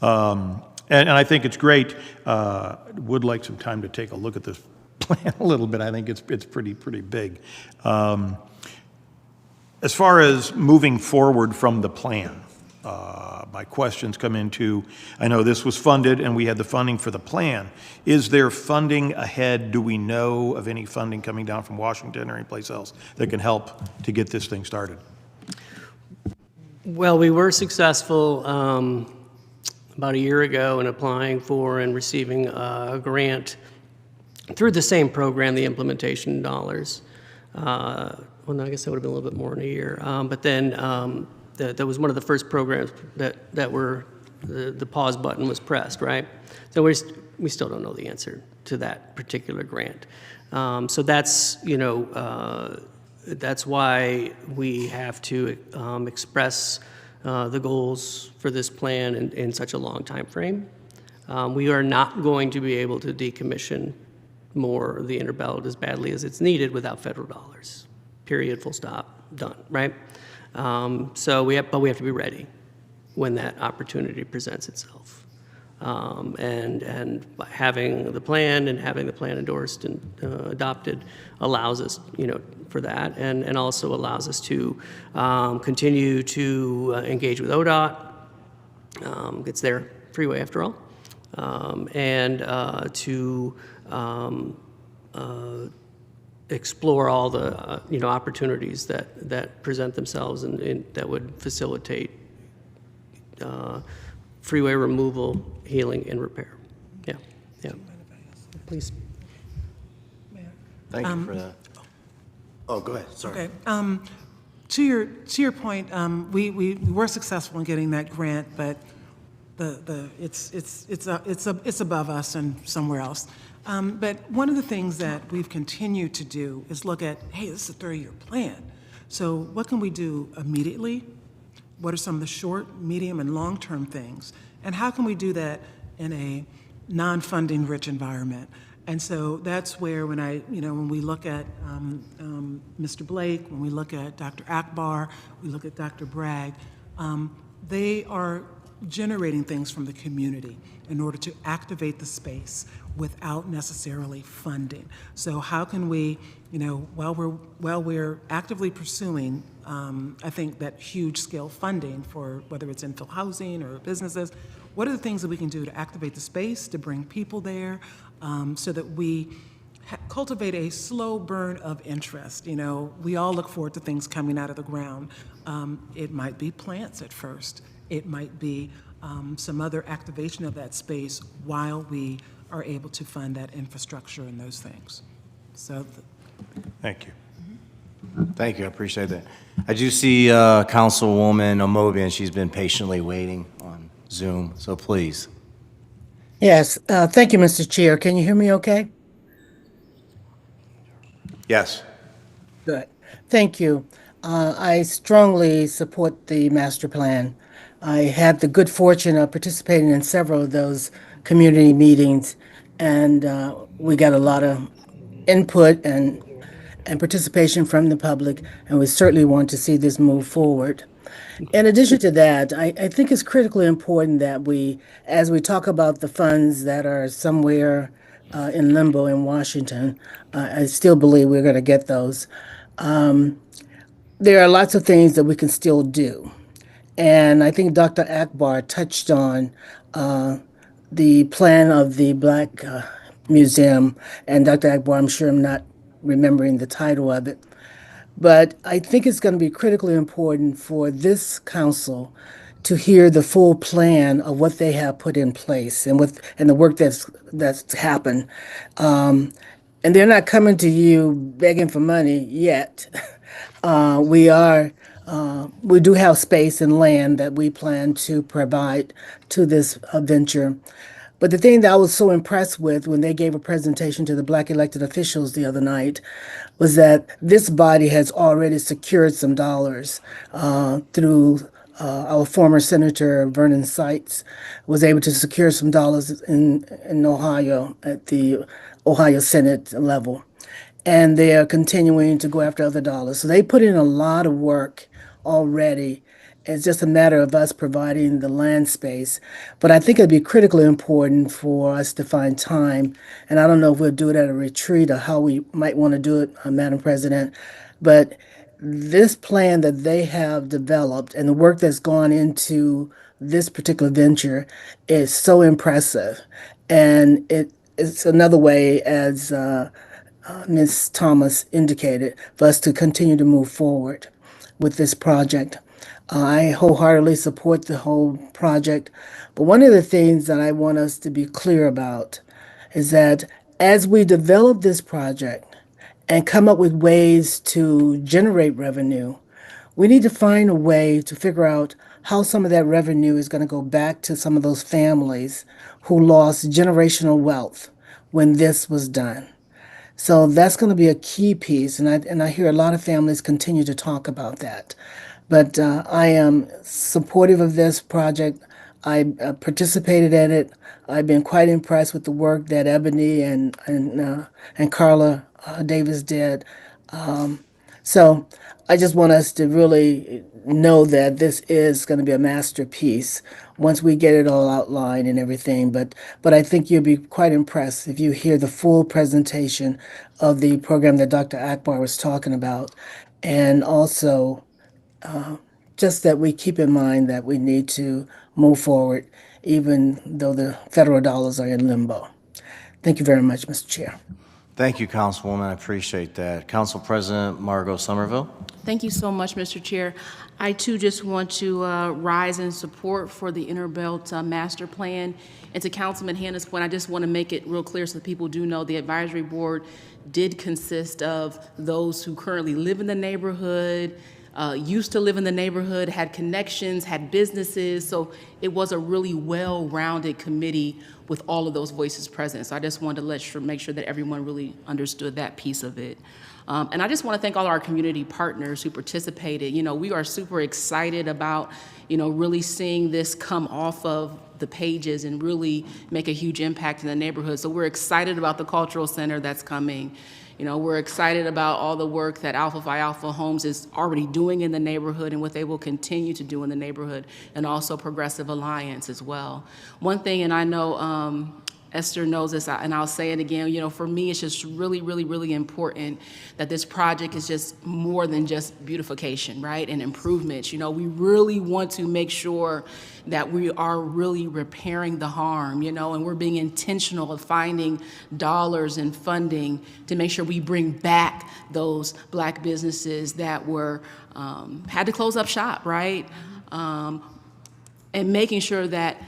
And I think it's great. Would like some time to take a look at this plan a little bit. I think it's pretty big. As far as moving forward from the plan, my questions come into, I know this was funded and we had the funding for the plan. Is there funding ahead? Do we know of any funding coming down from Washington or anyplace else that can help to get this thing started? Well, we were successful about a year ago in applying for and receiving a grant through the same program, the implementation dollars. Well, no, I guess that would have been a little bit more than a year. But then that was one of the first programs that were, the pause button was pressed, right? So we still don't know the answer to that particular grant. So that's, that's why we have to express the goals for this plan in such a long time frame. We are not going to be able to decommission more of the Interbelt as badly as it's needed without federal dollars. Period, full stop, done, right? But we have to be ready when that opportunity presents itself. And by having the plan and having the plan endorsed and adopted allows us, for that, and also allows us to continue to engage with ODOT. It's their freeway after all, and to explore all the opportunities that present themselves and that would facilitate freeway removal, healing, and repair. Yeah. Please. Thank you for that. Oh, go ahead. Sorry. Okay. To your point, we were successful in getting that grant, but it's above us and somewhere else. But one of the things that we've continued to do is look at, hey, this is a 30-year plan. So what can we do immediately? What are some of the short, medium, and long-term things? And how can we do that in a non-funding rich environment? And so that's where when we look at Mr. Blake, when we look at Dr. Akbar, we look at Dr. Bragg, they are generating things from the community in order to activate the space without necessarily funding. So how can we, while we're actively pursuing, I think that huge scale funding for whether it's infill housing or businesses, what are the things that we can do to activate the space, to bring people there, so that we cultivate a slow burn of interest. We all look forward to things coming out of the ground. It might be plants at first. It might be some other activation of that space while we are able to fund that infrastructure and those things. So, Thank you. Thank you, I appreciate that. I do see Councilwoman Amobian, she's been patiently waiting on Zoom, so please. Yes, thank you, Mr. Chair. Can you hear me okay? Yes. Good. Thank you. I strongly support the master plan. I had the good fortune of participating in several of those community meetings, and we got a lot of input and participation from the public, and we certainly want to see this move forward. In addition to that, I think it's critically important that we, as we talk about the funds that are somewhere in limbo in Washington, I still believe we're going to get those. There are lots of things that we can still do. And I think Dr. Akbar touched on the plan of the Black Museum. And Dr. Akbar, I'm sure I'm not remembering the title of it. But I think it's going to be critically important for this council to hear the full plan of what they have put in place and the work that's happened. And they're not coming to you begging for money yet. We do have space and land that we plan to provide to this venture. But the thing that I was so impressed with when they gave a presentation to the Black elected officials the other night was that this body has already secured some dollars through our former Senator Vernon Seitz was able to secure some dollars in Ohio at the Ohio Senate level. And they are continuing to go after other dollars. So they put in a lot of work already. It's just a matter of us providing the land space. But I think it'd be critically important for us to find time. And I don't know if we'll do it at a retreat or how we might want to do it, Madam President. But this plan that they have developed and the work that's gone into this particular venture is so impressive. And it's another way, as Ms. Thomas indicated, for us to continue to move forward with this project. I wholeheartedly support the whole project, but one of the things that I want us to be clear about is that as we develop this project and come up with ways to generate revenue, we need to find a way to figure out how some of that revenue is going to go back to some of those families who lost generational wealth when this was done. So that's going to be a key piece, and I hear a lot of families continue to talk about that. But I am supportive of this project. I participated in it. I've been quite impressed with the work that Ebony and Carla Davis did. So I just want us to really know that this is going to be a masterpiece once we get it all outlined and everything. But I think you'll be quite impressed if you hear the full presentation of the program that Dr. Akbar was talking about. And also just that we keep in mind that we need to move forward even though the federal dollars are in limbo. Thank you very much, Mr. Chair. Thank you, Councilwoman, I appreciate that. Council President Margot Somerville. Thank you so much, Mr. Chair. I too just want to rise in support for the Interbelt Master Plan. And to Councilman Hannah's point, I just want to make it real clear so that people do know the advisory board did consist of those who currently live in the neighborhood, used to live in the neighborhood, had connections, had businesses. So it was a really well-rounded committee with all of those voices present. So I just wanted to make sure that everyone really understood that piece of it. And I just want to thank all our community partners who participated. You know, we are super excited about, really seeing this come off of the pages and really make a huge impact in the neighborhood. So we're excited about the cultural center that's coming. You know, we're excited about all the work that Alpha Phi Alpha Homes is already doing in the neighborhood and what they will continue to do in the neighborhood, and also Progressive Alliance as well. One thing, and I know Esther knows this, and I'll say it again, you know, for me, it's just really, really, really important that this project is just more than just beautification, right, and improvements. You know, we really want to make sure that we are really repairing the harm, you know, and we're being intentional of finding dollars and funding to make sure we bring back those Black businesses that were, had to close up shop, right? And making sure that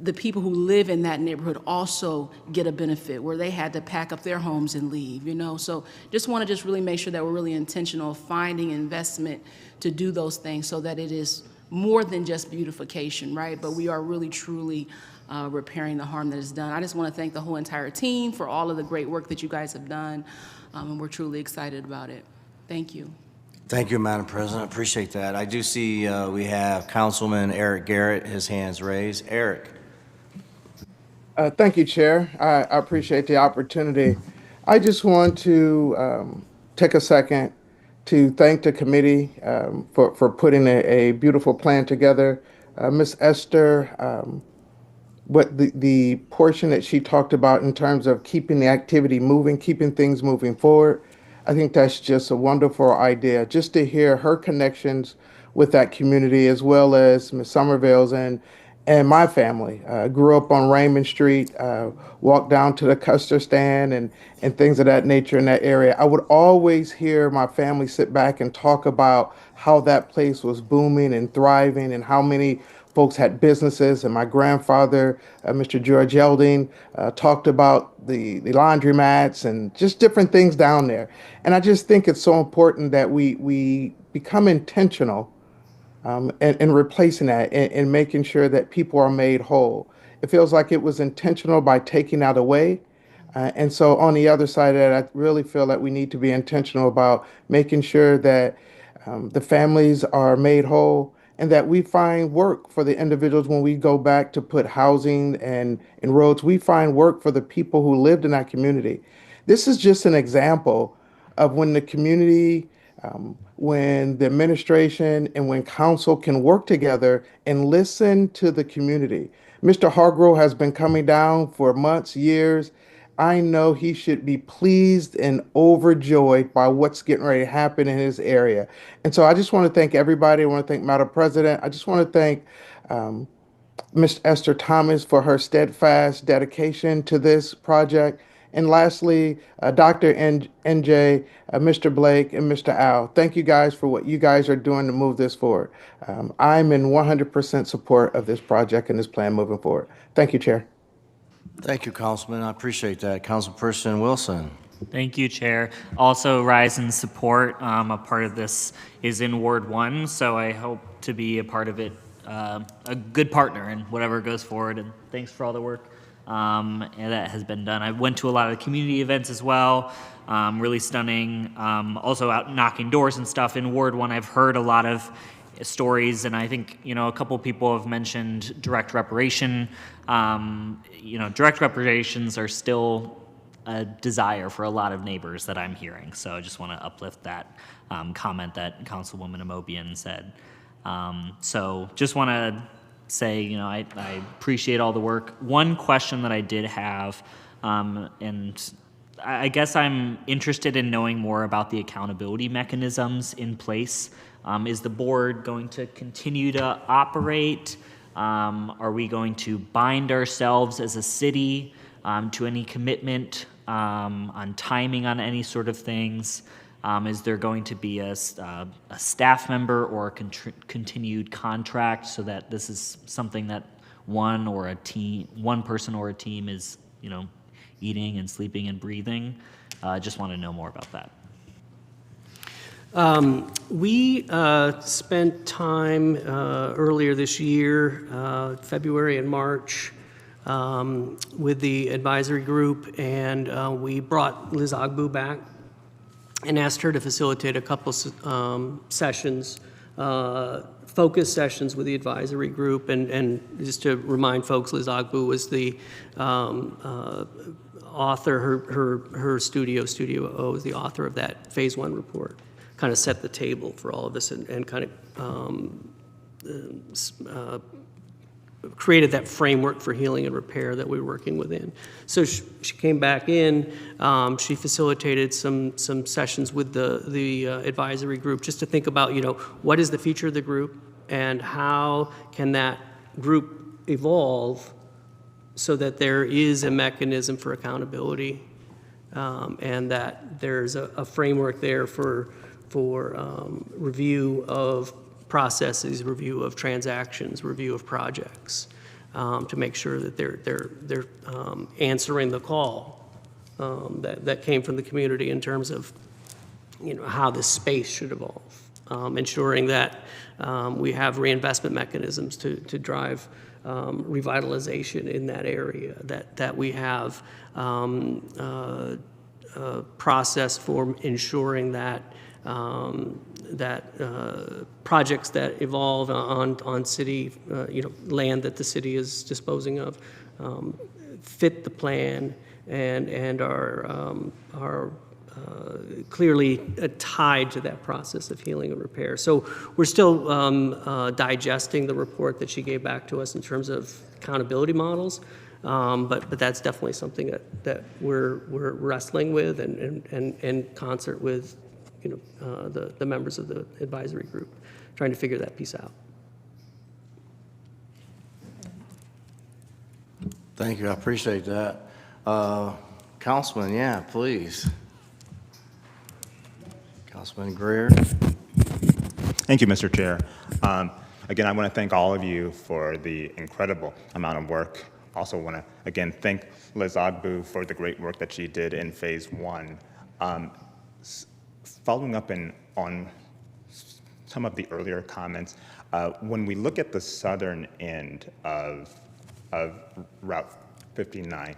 the people who live in that neighborhood also get a benefit where they had to pack up their homes and leave, you know? So just want to just really make sure that we're really intentional of finding investment to do those things so that it is more than just beautification, right? But we are really, truly repairing the harm that is done. I just want to thank the whole entire team for all of the great work that you guys have done, and we're truly excited about it. Thank you. Thank you, Madam President. I appreciate that. I do see we have Councilman Eric Garrett, his hands raised. Eric. Thank you, Chair. I appreciate the opportunity. I just want to take a second to thank the committee for putting a beautiful plan together. Ms. Esther, what the portion that she talked about in terms of keeping the activity moving, keeping things moving forward, I think that's just a wonderful idea. Just to hear her connections with that community, as well as Ms. Somerville's and my family. Grew up on Raymond Street, walked down to the Custer stand and things of that nature in that area. I would always hear my family sit back and talk about how that place was booming and thriving and how many folks had businesses. And my grandfather, Mr. George Elding, talked about the laundromats and just different things down there. And I just think it's so important that we become intentional and replacing that and making sure that people are made whole. It feels like it was intentional by taking that away. And so on the other side of that, I really feel that we need to be intentional about making sure that the families are made whole and that we find work for the individuals when we go back to put housing and roads. We find work for the people who lived in that community. This is just an example of when the community when the administration and when council can work together and listen to the community. Mr. Hargrove has been coming down for months, years. I know he should be pleased and overjoyed by what's getting ready to happen in his area. And so I just want to thank everybody. I want to thank Madam President. I just want to thank Ms. Esther Thomas for her steadfast dedication to this project. And lastly, Dr. NJ, Mr. Blake, and Mr. Al, thank you guys for what you guys are doing to move this forward. I'm in 100% support of this project and this plan moving forward. Thank you, Chair. Thank you, Councilman. I appreciate that. Councilperson Wilson. Thank you, Chair. Also, rise in support. A part of this is in Ward 1, so I hope to be a part of it, a good partner in whatever goes forward. And thanks for all the work and that has been done. I went to a lot of community events as well, really stunning. Also out knocking doors and stuff in Ward 1. I've heard a lot of stories, and I think, you know, a couple people have mentioned direct reparation. You know, direct reparations are still a desire for a lot of neighbors that I'm hearing. So I just want to uplift that comment that Councilwoman Amobian said. So just want to say, you know, I appreciate all the work. One question that I did have, and I guess I'm interested in knowing more about the accountability mechanisms in place. Is the board going to continue to operate? Are we going to bind ourselves as a city to any commitment on timing on any sort of things? Is there going to be a staff member or a continued contract so that this is something that one person or a team is, you know, eating and sleeping and breathing? Just want to know more about that. We spent time earlier this year, February and March, with the advisory group, and we brought Liz Agbu back and asked her to facilitate a couple sessions, focus sessions with the advisory group. And just to remind folks, Liz Agbu was the author, her studio, Studio O, is the author of that Phase 1 report, kind of set the table for all of this and kind of created that framework for healing and repair that we're working within. So she came back in, she facilitated some sessions with the advisory group just to think about, what is the future of the group and how can that group evolve so that there is a mechanism for accountability and that there's a framework there for review of processes, review of transactions, review of projects, to make sure that they're answering the call that came from the community in terms of how this space should evolve, ensuring that we have reinvestment mechanisms to drive revitalization in that area, that we have a process for ensuring that projects that evolve on city, land that the city is disposing of, fit the plan and are clearly tied to that process of healing and repair. So we're still digesting the report that she gave back to us in terms of accountability models, but that's definitely something that we're wrestling with and in concert with the members of the advisory group, trying to figure that piece out. Thank you, I appreciate that. Councilman, yeah, please. Councilman Greer. Thank you, Mr. Chair. Again, I want to thank all of you for the incredible amount of work. Also want to, again, thank Liz Ogbu for the great work that she did in Phase 1. Following up on some of the earlier comments, when we look at the southern end of Route 59,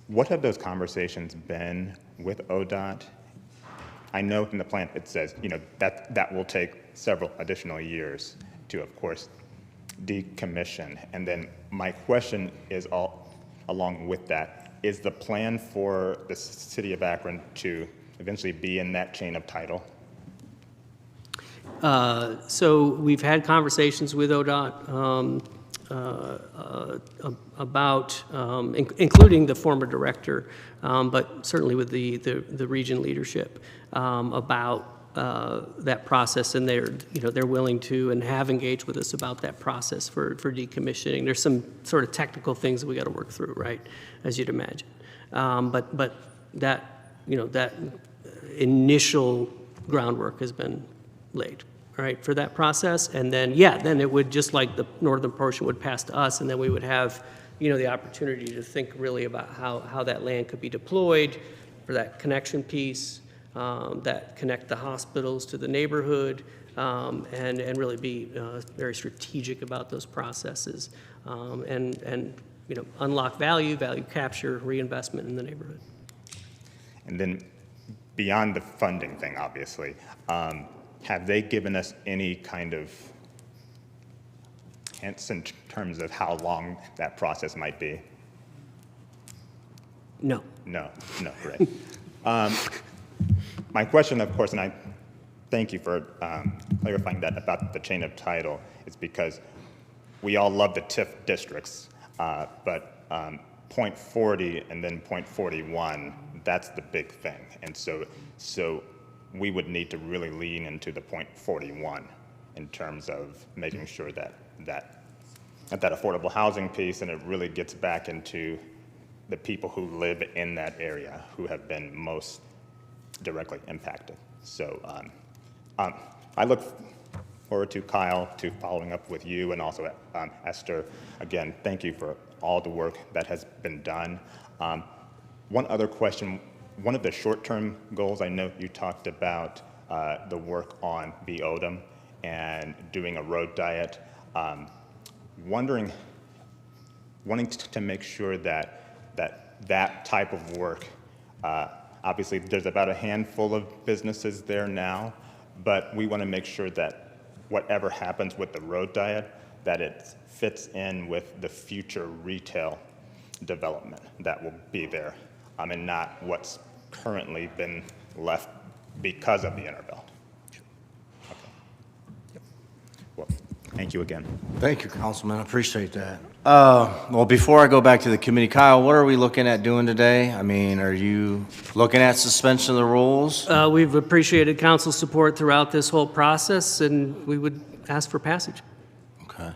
what have those conversations been with ODOT? I know in the plan it says, that will take several additional years to, of course, decommission. And then my question is along with that, is the plan for the city of Akron to eventually be in that chain of title? So we've had conversations with ODOT about, including the former director, but certainly with the region leadership, about that process, and they're willing to and have engaged with us about that process for decommissioning. There's some sort of technical things that we got to work through, right, as you'd imagine. But that that initial groundwork has been laid, right, for that process. And then, then it would, just like the northern portion would pass to us, and then we would have, the opportunity to think really about how that land could be deployed for that connection piece, that connect the hospitals to the neighborhood, and really be very strategic about those processes, and unlock value capture, reinvestment in the neighborhood. And then beyond the funding thing, obviously, have they given us any kind of hints in terms of how long that process might be? No. No, great. My question, of course, and I thank you for clarifying that about the chain of title, is because we all love the TIF districts, but point 40 and then point 41, that's the big thing. And so we would need to really lean into the point 41 in terms of making sure that affordable housing piece, and it really gets back into the people who live in that area who have been most directly impacted. So I look forward to, Kyle, to following up with you, and also Esther. Again, thank you for all the work that has been done. One other question, one of the short-term goals, I know you talked about the work on the Odom and doing a road diet. Wanting to make sure that type of work, obviously there's about a handful of businesses there now, but we want to make sure that whatever happens with the road diet, that it fits in with the future retail development that will be there. and not what's currently been left because of the interbill. Okay. Yep. Well, thank you again. Thank you, Councilman. I appreciate that. Well, before I go back to the committee, Kyle, what are we looking at doing today? I mean, are you looking at suspension of the rules? We've appreciated council support throughout this whole process, and we would ask for passage. Okay.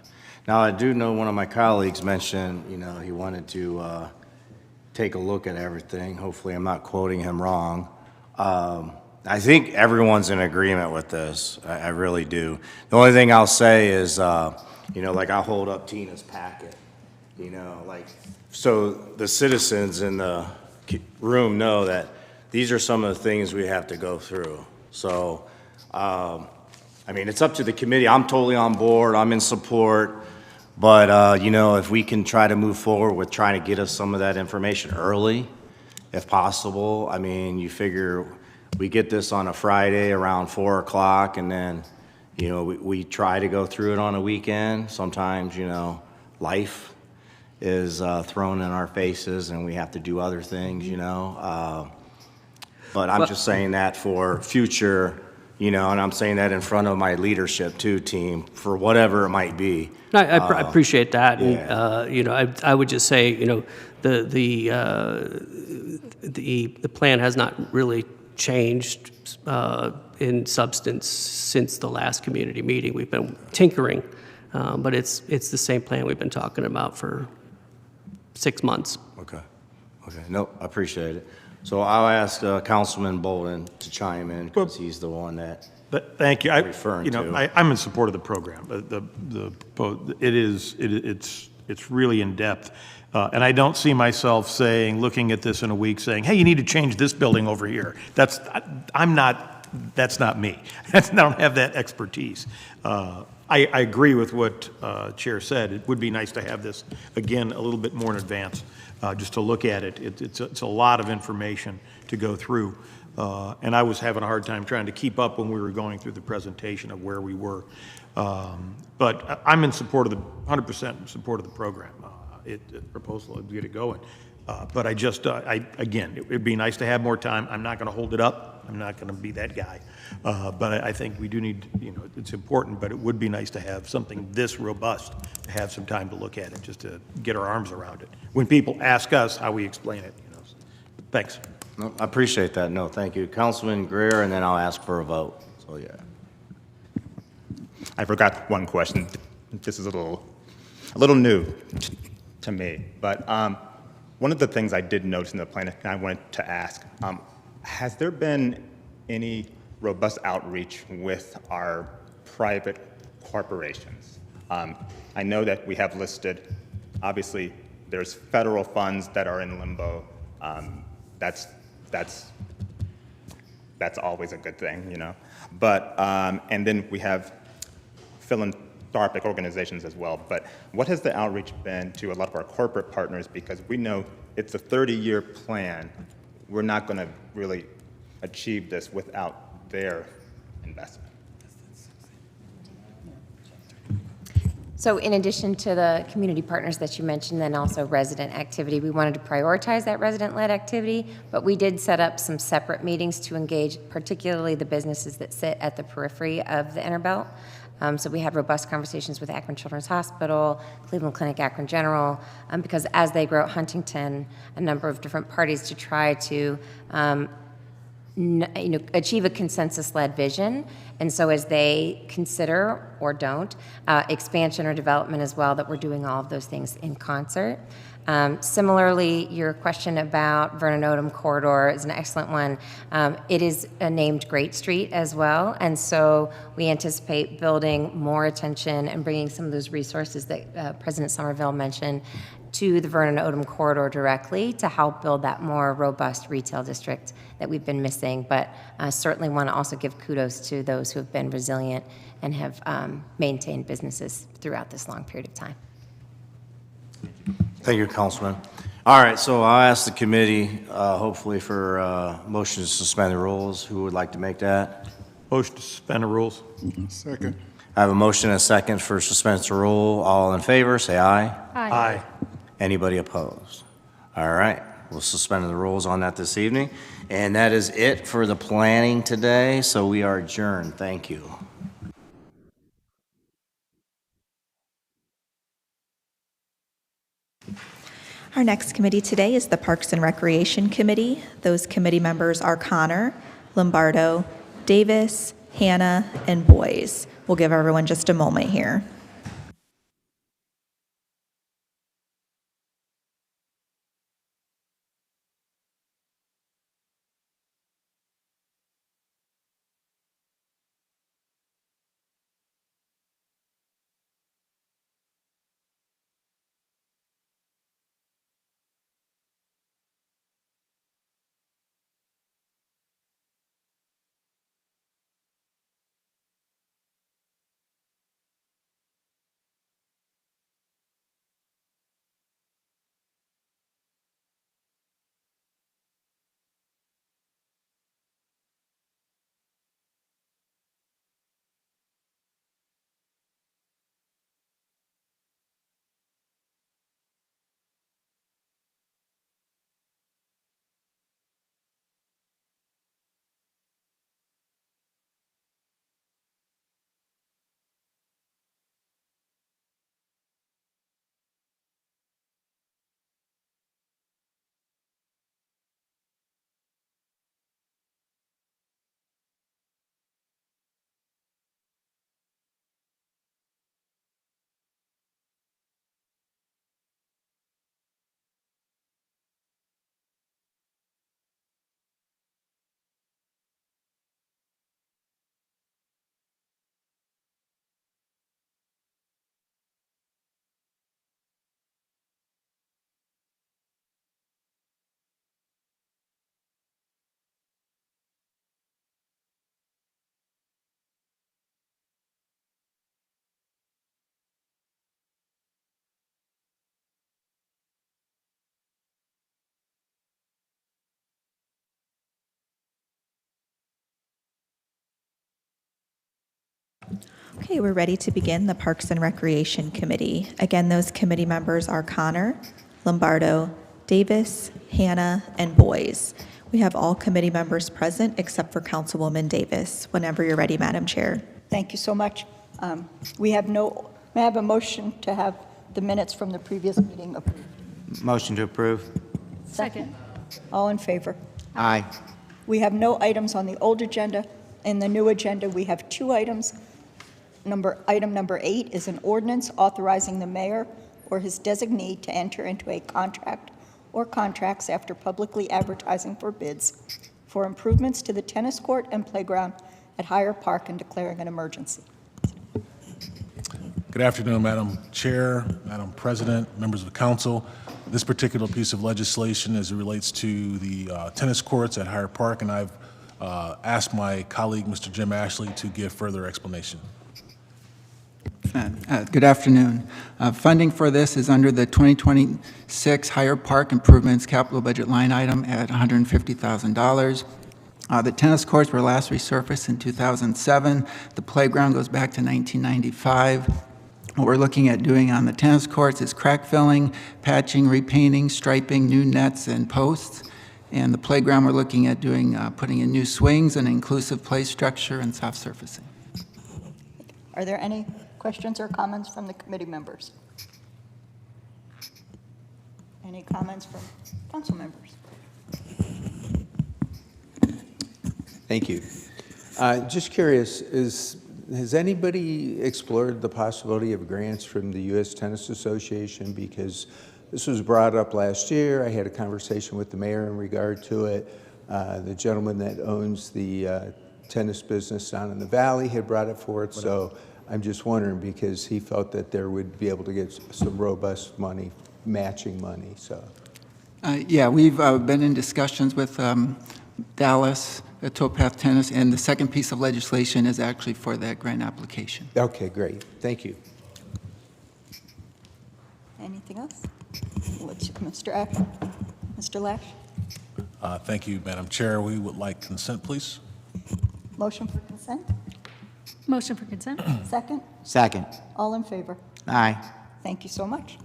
Now, I do know one of my colleagues mentioned, he wanted to take a look at everything. Hopefully, I'm not quoting him wrong. I think everyone's in agreement with this. I really do. The only thing I'll say is, like I'll hold up Tina's packet, so the citizens in the room know that these are some of the things we have to go through. So, it's up to the committee. I'm totally on board. I'm in support. But, if we can try to move forward with trying to get us some of that information early, if possible. You figure we get this on a Friday around 4 o'clock, and then, we try to go through it on a weekend. Sometimes, life is thrown in our faces, and we have to do other things, But I'm just saying that for future, and I'm saying that in front of my leadership too, team, for whatever it might be. I appreciate that. Yeah. And, I would just say, the plan has not really changed in substance since the last community meeting. We've been tinkering, but it's the same plan we've been talking about for 6 months. Okay. Nope, I appreciate it. So I'll ask Councilman Bolden to chime in because he's the one that. But thank you. Referring to. I'm in support of the program. It's really in depth, and I don't see myself looking at this in a week, saying, "Hey, you need to change this building over here." That's not me. I don't have that expertise. I agree with what Chair said. It would be nice to have this again a little bit more in advance, just to look at it. It's a lot of information to go through. And I was having a hard time trying to keep up when we were going through the presentation of where we were. But I'm in support of 100% in support of the program. Proposal to get it going. But again, it would be nice to have more time. I'm not going to hold it up. I'm not going to be that guy. But I think we do need, it's important, but it would be nice to have something this robust, to have some time to look at it, just to get our arms around it. When people ask us how we explain it, Thanks. No, I appreciate that. No, thank you. Councilman Greer, and then I'll ask for a vote. So, yeah. I forgot one question. This is a little new to me, but one of the things I did notice in the plan, and I wanted to ask, has there been any robust outreach with our private corporations? I know that we have listed, obviously, there's federal funds that are in limbo. That's always a good thing, But, and then we have philanthropic organizations as well. But what has the outreach been to a lot of our corporate partners? Because we know it's a 30-year plan. We're not going to really achieve this without their investment. So in addition to the community partners that you mentioned, then also resident activity, we wanted to prioritize that resident-led activity, but we did set up some separate meetings to engage particularly the businesses that sit at the periphery of the Interbelt. So we had robust conversations with Akron Children's Hospital, Cleveland Clinic, Akron General, because as they grow at Huntington, a number of different parties to try to achieve a consensus-led vision. And so as they consider, or don't, expansion or development as well, that we're doing all of those things in concert. Similarly, your question about Vernon Odom corridor is an excellent one. It is named Great Street as well, and so we anticipate building more attention and bringing some of those resources that President Somerville mentioned to the Vernon Odom corridor directly to help build that more robust retail district that we've been missing. But certainly want to also give kudos to those who have been resilient and have maintained businesses throughout this long period of time. Thank you, Councilman. All right, so I'll ask the committee, hopefully for motion to suspend the rules. Who would like to make that? Motion to suspend the rules. Second. I have a motion and a second for suspension of rule. All in favor, say aye. Aye. Anybody opposed? All right, We'll suspend the rules on that this evening. And that is it for the planning today, so we are adjourned. Thank you. Our next committee today is the Parks and Recreation Committee. Those committee members are Connor, Lombardo, Davis, Hannah, and Boyes. We'll give everyone just a moment here. Okay, we're ready to begin the Parks and Recreation Committee. Again, those committee members are Connor, Lombardo, Davis, Hannah, and Boyes. We have all committee members present except for Councilwoman Davis. Whenever you're ready, Madam Chair. Thank you so much. May I have a motion to have the minutes from the previous meeting approved? Motion to approve. Second. All in favor? Aye. We have no items on the old agenda. In the new agenda, we have 2 items. Item number 8 is an ordinance authorizing the mayor or his designee to enter into a contract or contracts after publicly advertising for bids for improvements to the tennis court and playground at Higher Park and declaring an emergency. Good afternoon, Madam Chair, Madam President, members of the council. This particular piece of legislation as it relates to the tennis courts at Higher Park, and I've asked my colleague, Mr. Jim Ashley, to give further explanation. Good afternoon. Funding for this is under the 2026 Higher Park Improvements capital budget line item at $150,000. The tennis courts were last resurfaced in 2007. The playground goes back to 1995. What we're looking at doing on the tennis courts is crack filling, patching, repainting, striping, new nets and posts. And the playground, we're looking at doing putting in new swings and inclusive play structure and soft surfacing. Are there any questions or comments from the committee members? Any comments from council members? Thank you. Just curious, has anybody explored the possibility of grants from the U.S. Tennis Association? Because this was brought up last year. I had a conversation with the mayor in regard to it. The gentleman that owns the tennis business down in the valley had brought it forward. So I'm just wondering, because he felt that there would be able to get some robust money, matching money. So, Yeah, we've been in discussions with Dallas, Towpath Tennis, and the second piece of legislation is actually for that grant application. okay, great. Thank you. Anything else? Mr. Akron? Mr. Lash? Thank you, Madam Chair. We would like consent, please. Motion for consent? Motion for consent? Second? Second. All in favor? Aye. Thank you so much.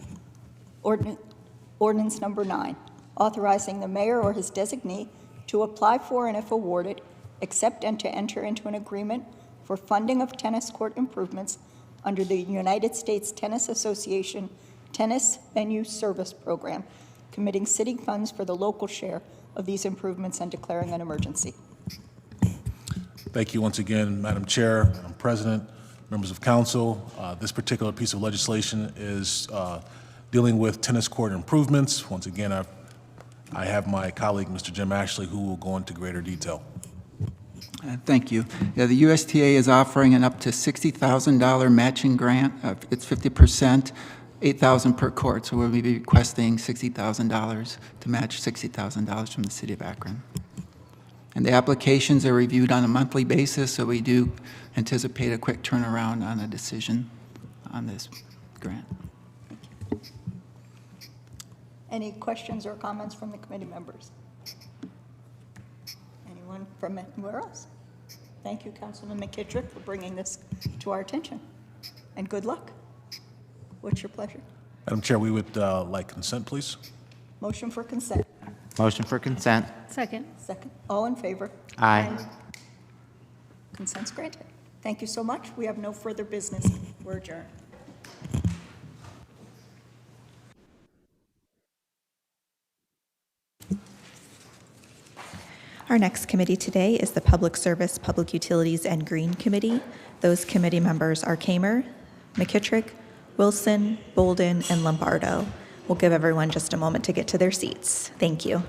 Ordinance number 9. authorizing the mayor or his designee to apply for and if awarded, accept and to enter into an agreement for funding of tennis court improvements under the United States Tennis Association Tennis Venue Service Program, committing city funds for the local share of these improvements and declaring an emergency. Thank you once again, Madam Chair, Madam President, members of council. This particular piece of legislation is dealing with tennis court improvements. Once again, I have my colleague, Mr. Jim Ashley, who will go into greater detail. Thank you. Yeah, the USTA is offering an up to $60,000 matching grant. It's 50%, $8,000 per court. So we'll be requesting $60,000 to match $60,000 from the city of Akron. And the applications are reviewed on a monthly basis, so we do anticipate a quick turnaround on a decision on this grant. Any questions or comments from the committee members? Anyone from anywhere else? Thank you, Councilman McKittrick, for bringing this to our attention. And good luck. What's your pleasure? Madam Chair, we would like consent, please. Motion for consent. Motion for consent. Second. Second. All in favor? Aye. Consent's granted. Thank you so much. We have no further business. We're adjourned. Our next committee today is the Public Service, Public Utilities, and Green Committee. Those committee members are Kamer, McKittrick, Wilson, Bolden, and Lombardo. We'll give everyone just a moment to get to their seats. Thank you.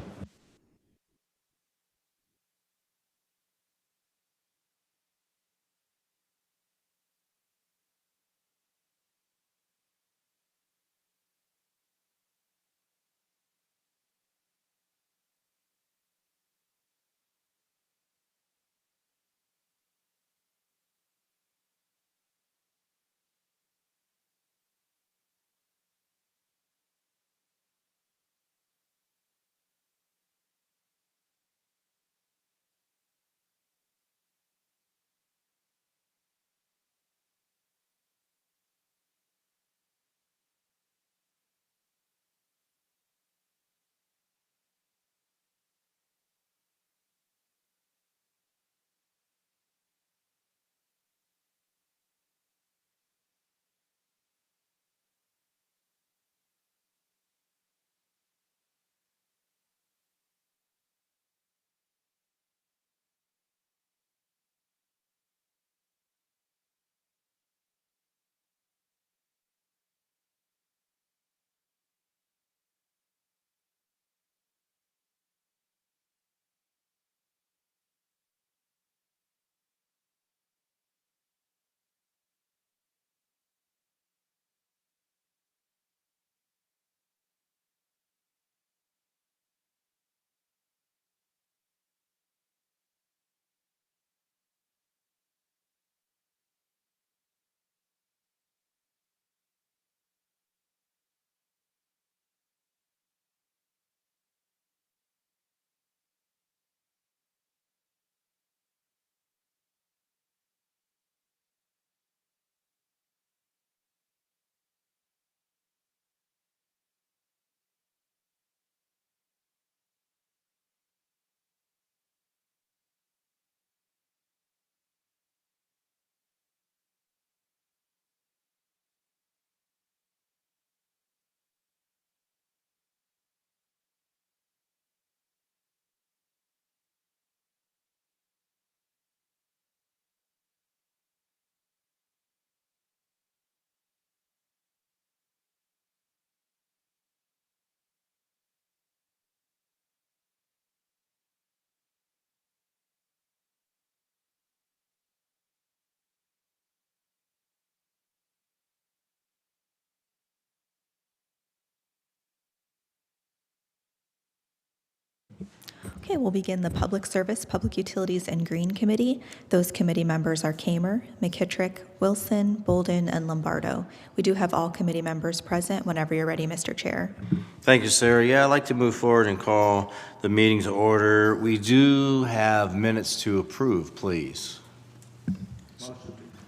Okay, we'll begin the Public Service, Public Utilities, and Green Committee. Those committee members are Kamer, McKittrick, Wilson, Bolden, and Lombardo. We do have all committee members present whenever you're ready, Mr. Chair. Thank you, Sarah. Yeah, I'd like to move forward and call the meeting to order. We do have minutes to approve, please.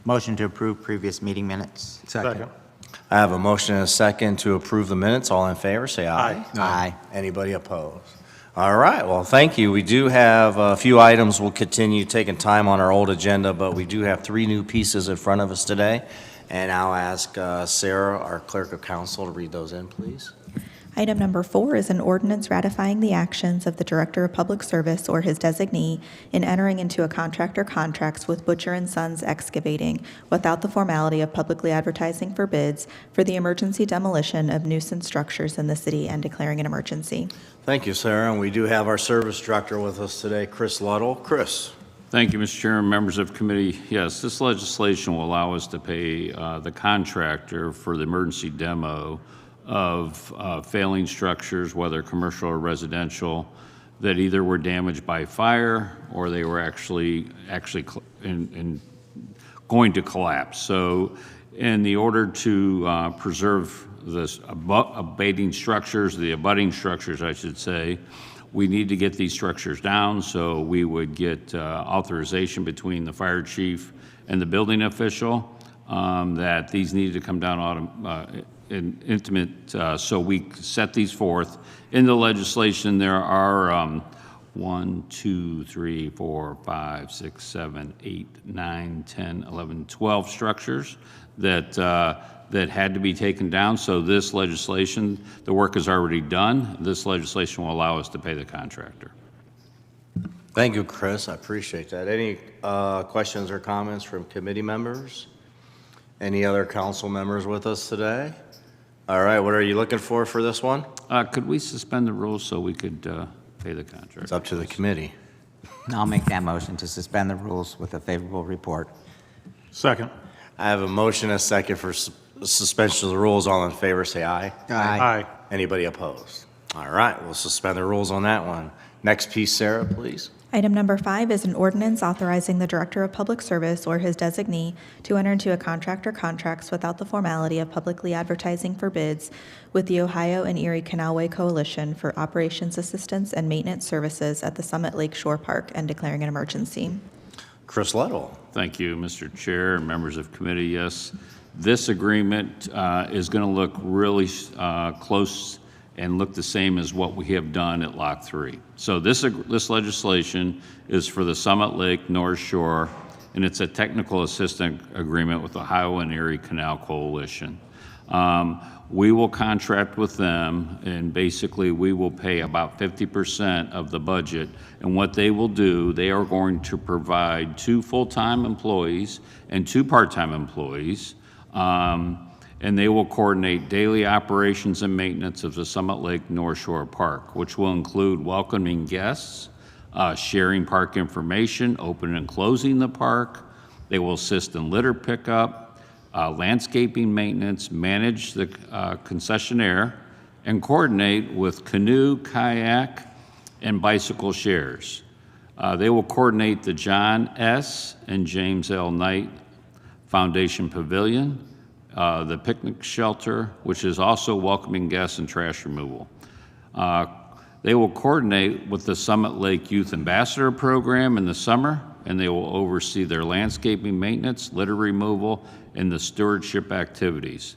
Motion to approve previous meeting minutes. Second. I have a motion and a second to approve the minutes. All in favor, say aye. Aye. Anybody opposed? All right, well, thank you. We do have a few items. We'll continue taking time on our old agenda, but we do have 3 new pieces in front of us today. And I'll ask Sarah, our clerk of council, to read those in, please. Item number 4 is an ordinance ratifying the actions of the Director of Public Service or his designee in entering into a contract or contracts with Butcher and Sons Excavating without the formality of publicly advertising for bids for the emergency demolition of nuisance structures in the city and declaring an emergency. Thank you, Sarah. And we do have our service director with us today, Chris Luddle. Chris. Thank you, Mr. Chairman, members of committee. Yes, this legislation will allow us to pay the contractor for the emergency demo of failing structures, whether commercial or residential, that either were damaged by fire or they were actually going to collapse. So in the order to preserve this abutting structures, I should say, we need to get these structures down, so we would get authorization between the fire chief and the building official that these needed to come down in intimate, so we set these forth. In the legislation, there are 1, 2, 3, 4, 5, 6, 7, 8, 9, 10, 11, 12 structures that had to be taken down. So this legislation, the work is already done. This legislation will allow us to pay the contractor. Thank you, Chris. I appreciate that. Any questions or comments from committee members? Any other council members with us today? All right, what are you looking for this one? Could we suspend the rules so we could pay the contract? It's up to the committee. I'll make that motion to suspend the rules with a favorable report. Second. I have a motion and a second for suspension of the rules. All in favor, say aye. Aye. Aye. Anybody opposed? All right, we'll suspend the rules on that one. Next piece, Sarah, please. Item number 5 is an ordinance authorizing the Director of Public Service or his designee to enter into a contract or contracts without the formality of publicly advertising for bids with the Ohio and Erie Canalway Coalition for operations assistance and maintenance services at the Summit Lake Shore Park and declaring an emergency. Chris Luddle. Thank you, Mr. Chair and members of committee. Yes, this agreement is going to look really close and look the same as what we have done at Lock 3. So this legislation is for the Summit Lake North Shore, and it's a technical assistance agreement with the Ohio and Erie Canal Coalition. We will contract with them, and basically we will pay about 50% of the budget. And what they will do, they are going to provide 2 full-time employees and 2 part-time employees, and they will coordinate daily operations and maintenance of the Summit Lake North Shore Park, which will include welcoming guests, sharing park information, opening and closing the park. They will assist in litter pickup, landscaping maintenance, manage the concessionaire, and coordinate with canoe, kayak, and bicycle shares. They will coordinate the John S. and James L. Knight Foundation Pavilion, the picnic shelter, which is also welcoming guests and trash removal. They will coordinate with the Summit Lake Youth Ambassador Program in the summer, and they will oversee their landscaping maintenance, litter removal, and the stewardship activities.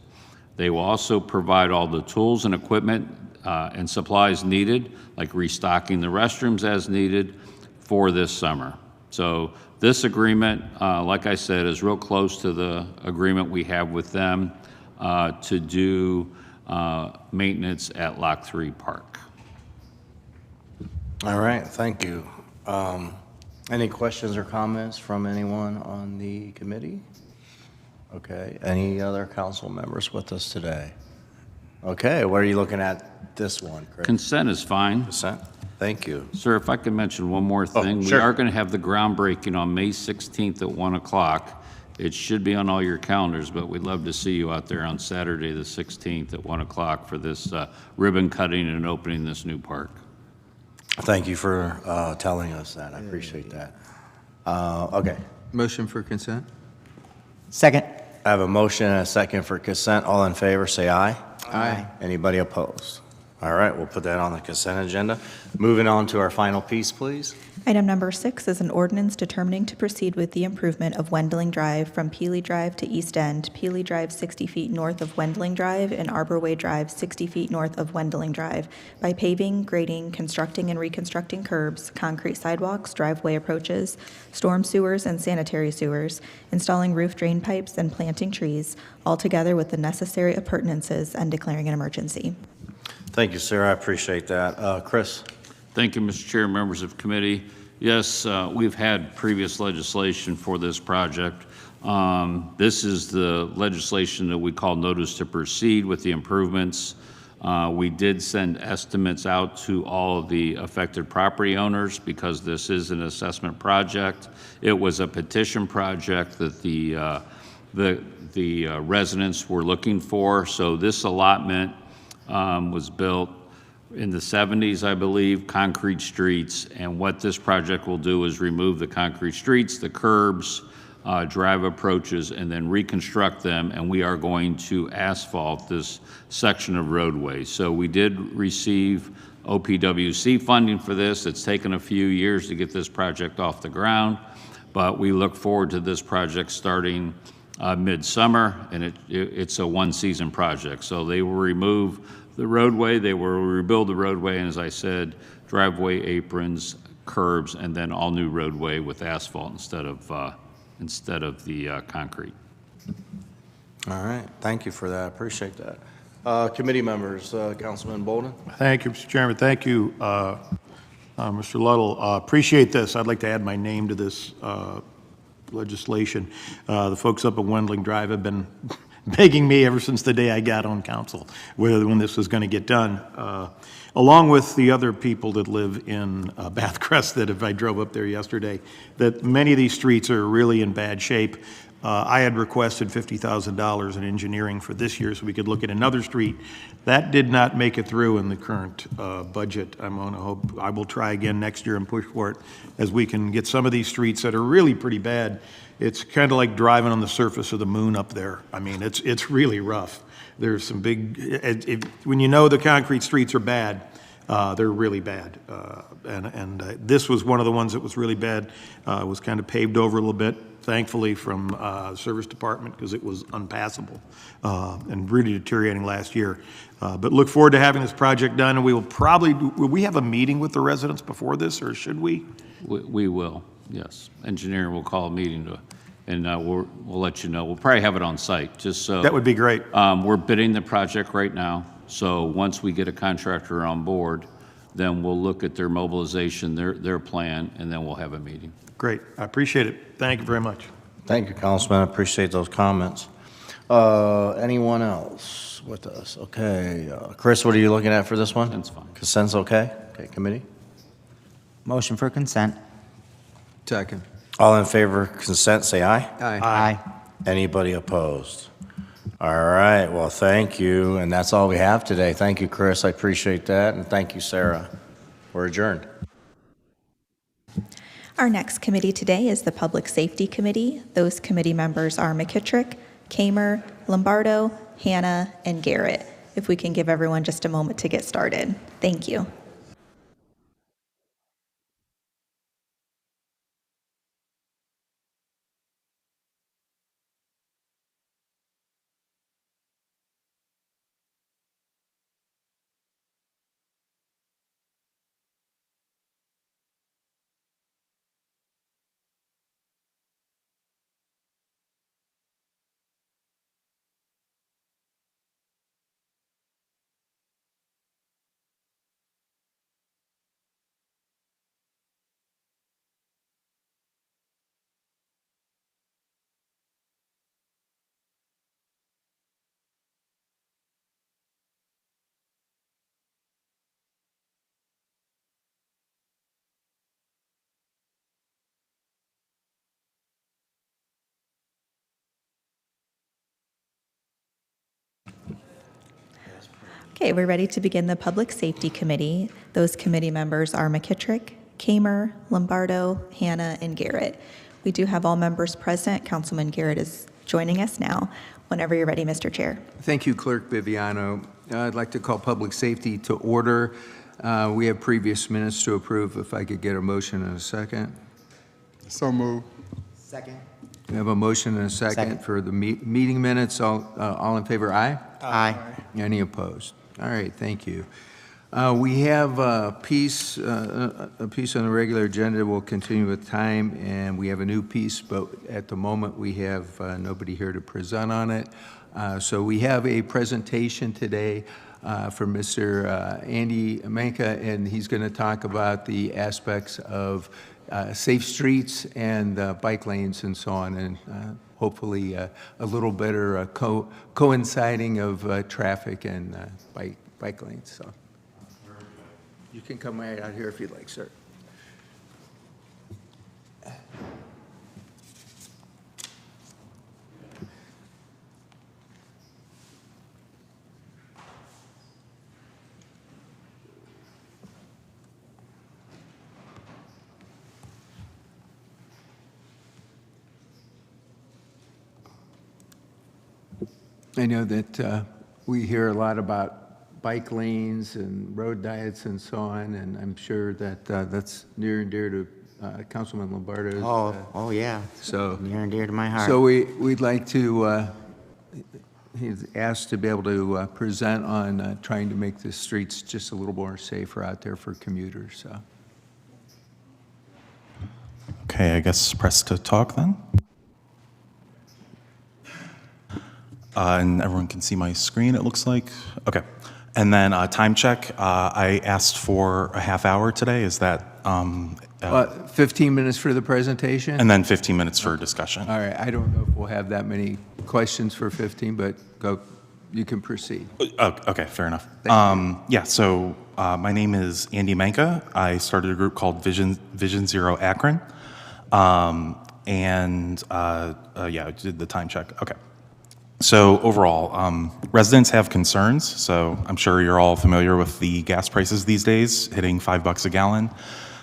They will also provide all the tools and equipment and supplies needed, like restocking the restrooms as needed for this summer. So this agreement, like I said, is real close to the agreement we have with them to do maintenance at Lock 3 Park. All right, thank you. Any questions or comments from anyone on the committee? Okay, any other council members with us today? Okay, what are you looking at this one, Chris? Consent is fine. Consent, thank you. Sir, if I could mention one more thing. Sure. We are going to have the groundbreaking on May 16th at 1 o'clock. It should be on all your calendars, but we'd love to see you out there on Saturday the 16th at 1 o'clock for this ribbon cutting and opening this new park. Thank you for telling us that. I appreciate that. Okay. Motion for consent? Second. I have a motion and a second for consent. All in favor, say aye. Aye. Anybody opposed? All right, we'll put that on the consent agenda. Moving on to our final piece, please. Item number 6 is an ordinance determining to proceed with the improvement of Wendling Drive from Peely Drive to East End, Peely Drive 60 feet north of Wendling Drive, and Arbor Way Drive 60 feet north of Wendling Drive by paving, grading, constructing and reconstructing curbs, concrete sidewalks, driveway approaches, storm sewers and sanitary sewers, installing roof drain pipes and planting trees, all together with the necessary appurtenances, and declaring an emergency. Thank you, Sarah. I appreciate that. Chris? Thank you, Mr. Chair, members of committee. Yes, we've had previous legislation for this project. This is the legislation that we call notice to proceed with the improvements. We did send estimates out to all of the affected property owners because this is an assessment project. It was a petition project that the residents were looking for. So this allotment was built in the 70s, I believe, concrete streets. And what this project will do is remove the concrete streets, the curbs, drive approaches, and then reconstruct them. And we are going to asphalt this section of roadway. So we did receive OPWC funding for this. It's taken a few years to get this project off the ground, but we look forward to this project starting midsummer, and it's a one-season project. So they will remove the roadway, they will rebuild the roadway, and as I said, driveway aprons, curbs, and then all new roadway with asphalt instead of the concrete. All right, thank you for that. I appreciate that. Committee members, Councilman Bolden? Thank you, Mr. Chairman. Thank you, Mr. Luddle. Appreciate this. I'd like to add my name to this legislation. The folks up at Wendling Drive have been begging me ever since the day I got on council when this was going to get done, along with the other people that live in Bathcrest that if I drove up there yesterday, that many of these streets are really in bad shape. I had requested $50,000 in engineering for this year so we could look at another street. That did not make it through in the current budget. I'm going to hope I will try again next year and push for it as we can get some of these streets that are really pretty bad. It's kind of like driving on the surface of the moon up there. I mean, it's really rough. There's some big, when you know the concrete streets are bad, they're really bad. And this was one of the ones that was really bad. It was kind of paved over a little bit, thankfully, from the service department because it was unpassable and really deteriorating last year. But look forward to having this project done, and we will probably, will we have a meeting with the residents before this, or should we? We will, yes. Engineering will call a meeting and we'll let you know. We'll probably have it on site, just so. That would be great. We're bidding the project right now, so once we get a contractor on board, then we'll look at their mobilization, their plan, and then we'll have a meeting. Great, I appreciate it. Thank you very much. Thank you, Councilman. I appreciate those comments. Anyone else with us? Okay, Chris, what are you looking at for this one? That's fine. Consent's okay? Okay, committee? Motion for consent. Second. All in favor of consent, say aye. Aye. Anybody opposed? All right, well, thank you, and that's all we have today. Thank you, Chris, I appreciate that, and thank you, Sarah. We're adjourned. Our next committee today is the Public Safety Committee. Those committee members are McKittrick, Kamer, Lombardo, Hannah, and Garrett. If we can give everyone just a moment to get started. Thank you. Okay, we're ready to begin the Public Safety Committee. Those committee members are McKittrick, Kamer, Lombardo, Hannah, and Garrett. We do have all members present. Councilman Garrett is joining us now. Whenever you're ready, Mr. Chair. Thank you, Clerk Viviano. I'd like to call public safety to order. We have previous minutes to approve. If I could get a motion and a second. So moved. Second. We have a motion and a second for the meeting minutes. All in favor, aye? Aye. Any opposed? All right, thank you. We have a piece on the regular agenda. We'll continue with time, and we have a new piece, but at the moment we have nobody here to present on it. So we have a presentation today from Mr. Andy Manka, and he's going to talk about the aspects of safe streets and bike lanes and so on, and hopefully a little better coinciding of traffic and bike lanes. So you can come right out here if you'd like, sir. I know that we hear a lot about bike lanes and road diets and so on, and I'm sure that that's near and dear to Councilman Lombardo's. Oh yeah. So near and dear to my heart. So we'd like to. He's asked to be able to present on trying to make the streets just a little more safer out there for commuters. So. Okay, I guess press to talk then. And everyone can see my screen, it looks like. Okay. And then time check, I asked for a half hour today. Is that? 15 minutes for the presentation? And then 15 minutes for discussion. All right. I don't know if we'll have that many questions for 15, but go. You can proceed. Okay, fair enough. Yeah, so my name is Andy Manka. I started a group called Vision Zero Akron. Yeah, I did the time check. Okay. So overall, residents have concerns. So I'm sure you're all familiar with the gas prices these days, hitting $5 a gallon.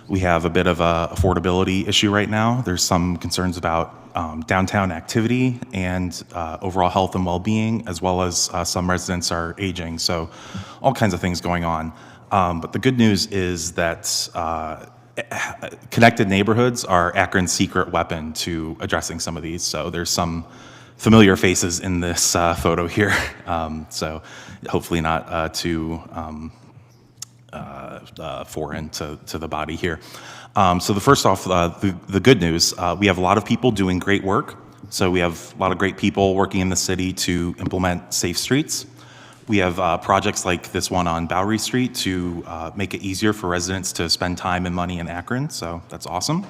We have a bit of a affordability issue right now. There's some concerns about downtown activity and overall health and well-being, as well as some residents are aging. So all kinds of things going on. But the good news is that connected neighborhoods are Akron's secret weapon to addressing some of these. So there's some familiar faces in this photo here, so hopefully not too foreign to the body here. So the first off, the good news, we have a lot of people doing great work. So we have a lot of great people working in the city to implement safe streets. We have projects like this one on Bowery Street to make it easier for residents to spend time and money in Akron, so that's awesome.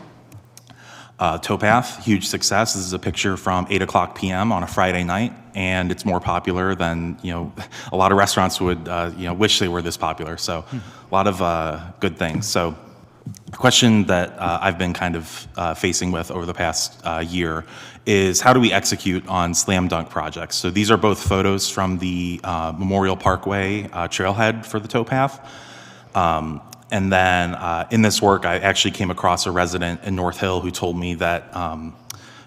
Towpath, huge success. This is a picture from 8:00 p.m. on a Friday night, and it's more popular than, a lot of restaurants would, wish they were this popular. So a lot of good things. So the question that I've been kind of facing with over the past year is how do we execute on slam dunk projects? So these are both photos from the Memorial Parkway trailhead for the towpath. And then in this work, I actually came across a resident in North Hill who told me that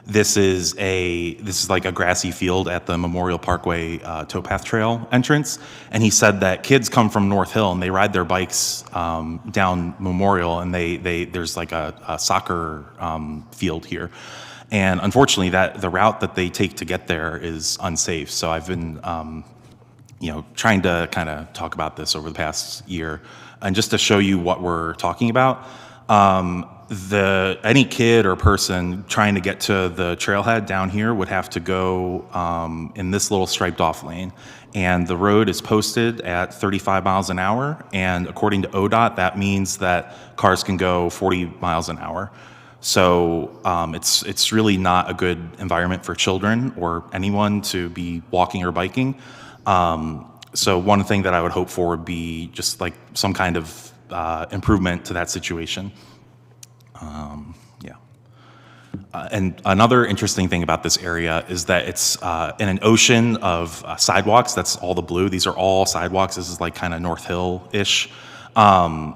this is like a grassy field at the Memorial Parkway towpath trail entrance. And he said that kids come from North Hill and they ride their bikes down Memorial, and there's like a soccer field here. And unfortunately, the route that they take to get there is unsafe. So I've been trying to kind of talk about this over the past year. And just to show you what we're talking about, any kid or person trying to get to the trailhead down here would have to go in this little striped off lane. And the road is posted at 35 miles an hour. And according to ODOT, that means that cars can go 40 miles an hour. So it's really not a good environment for children or anyone to be walking or biking. So one thing that I would hope for would be just like some kind of improvement to that situation. And another interesting thing about this area is that it's in an ocean of sidewalks. That's all the blue. These are all sidewalks. This is like kind of North Hill-ish.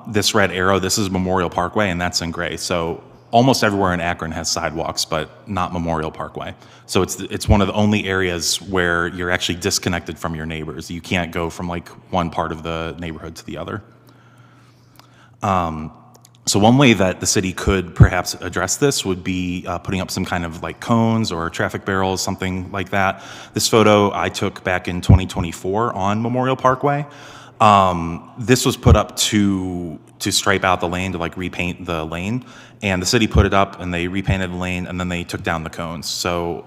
This red arrow, this is Memorial Parkway, and that's in gray. So almost everywhere in Akron has sidewalks, but not Memorial Parkway. So it's one of the only areas where you're actually disconnected from your neighbors. You can't go from like one part of the neighborhood to the other. So one way that the city could perhaps address this would be putting up some kind of like cones or traffic barrels, something like that. This photo I took back in 2024 on Memorial Parkway. This was put up to stripe out the lane, to like repaint the lane. And the city put it up and they repainted the lane and then they took down the cones. So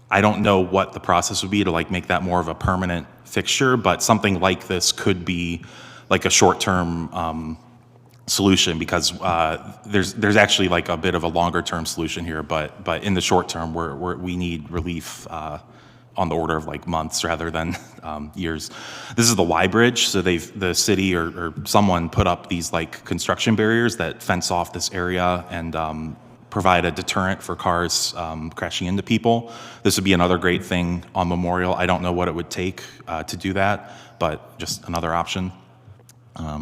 I don't know what the process would be to like make that more of a permanent fixture, but something like this could be like a short-term solution, because there's actually like a bit of a longer-term solution here, but in the short term, we need relief on the order of like months rather than years. This is the Y Bridge, so the city or someone put up these like construction barriers that fence off this area and provide a deterrent for cars crashing into people. This would be another great thing on Memorial. I don't know what it would take to do that, but just another option.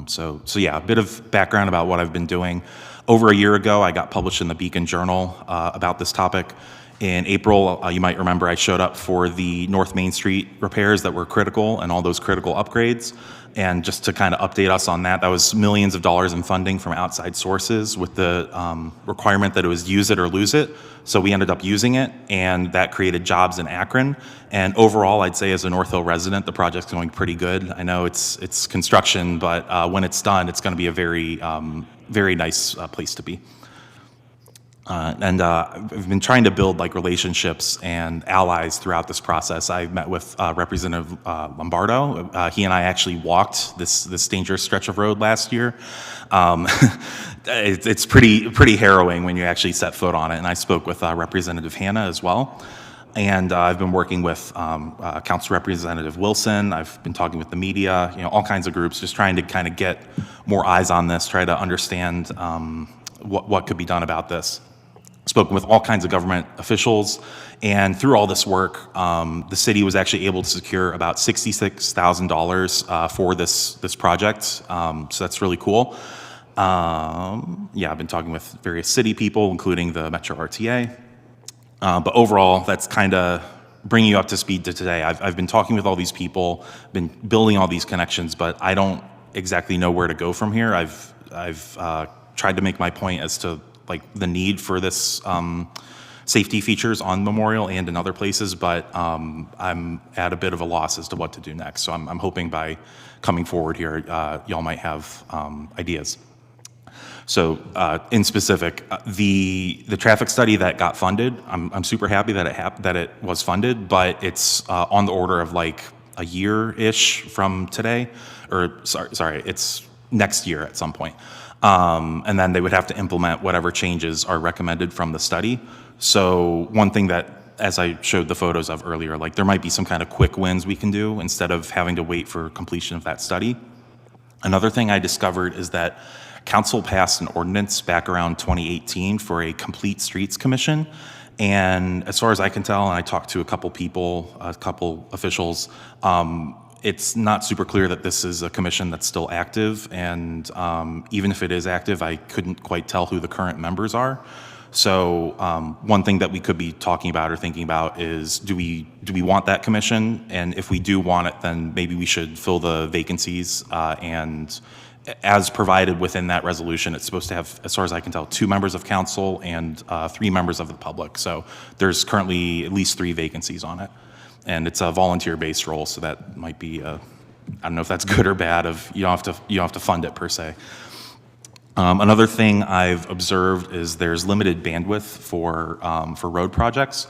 So yeah, a bit of background about what I've been doing. Over a year ago, I got published in the Beacon Journal about this topic. In April, you might remember I showed up for the North Main Street repairs that were critical and all those critical upgrades. And just to kind of update us on that, that was millions of dollars in funding from outside sources with the requirement that it was use it or lose it. So we ended up using it, and that created jobs in Akron. And overall, I'd say as a North Hill resident, the project's going pretty good. I know it's construction, but when it's done, it's going to be a very nice place to be. I've been trying to build like relationships and allies throughout this process. I met with Representative Lombardo. He and I actually walked this dangerous stretch of road last year. It's pretty harrowing when you actually set foot on it. And I spoke with Representative Hanna as well. And I've been working with Council Representative Wilson. I've been talking with the media, all kinds of groups, just trying to kind of get more eyes on this, try to understand what could be done about this. Spoken with all kinds of government officials, and through all this work, the city was actually able to secure about $66,000 for this project. So that's really cool. Yeah, I've been talking with various city people, including the Metro RTA. But overall, that's kind of bringing you up to speed to today. I've been talking with all these people, been building all these connections, but I don't exactly know where to go from here. I've tried to make my point as to like the need for this safety features on Memorial and in other places, but I'm at a bit of a loss as to what to do next. So I'm hoping by coming forward here, y'all might have ideas. So in specific, the traffic study that got funded, I'm super happy that it was funded, but it's on the order of like a year-ish from today, or sorry, it's next year at some point. And then they would have to implement whatever changes are recommended from the study. So one thing that, as I showed the photos of earlier, like there might be some kind of quick wins we can do instead of having to wait for completion of that study. Another thing I discovered is that council passed an ordinance back around 2018 for a complete streets commission. And as far as I can tell, and I talked to a couple people, a couple officials, it's not super clear that this is a commission that's still active, and even if it is active, I couldn't quite tell who the current members are. So one thing that we could be talking about or thinking about is, do we want that commission? And if we do want it, then maybe we should fill the vacancies. And as provided within that resolution, it's supposed to have, as far as I can tell, 2 members of council and 3 members of the public. So there's currently at least 3 vacancies on it. And it's a volunteer-based role, so that might be, I don't know if that's good or bad, you don't have to fund it per se. Another thing I've observed is there's limited bandwidth for road projects.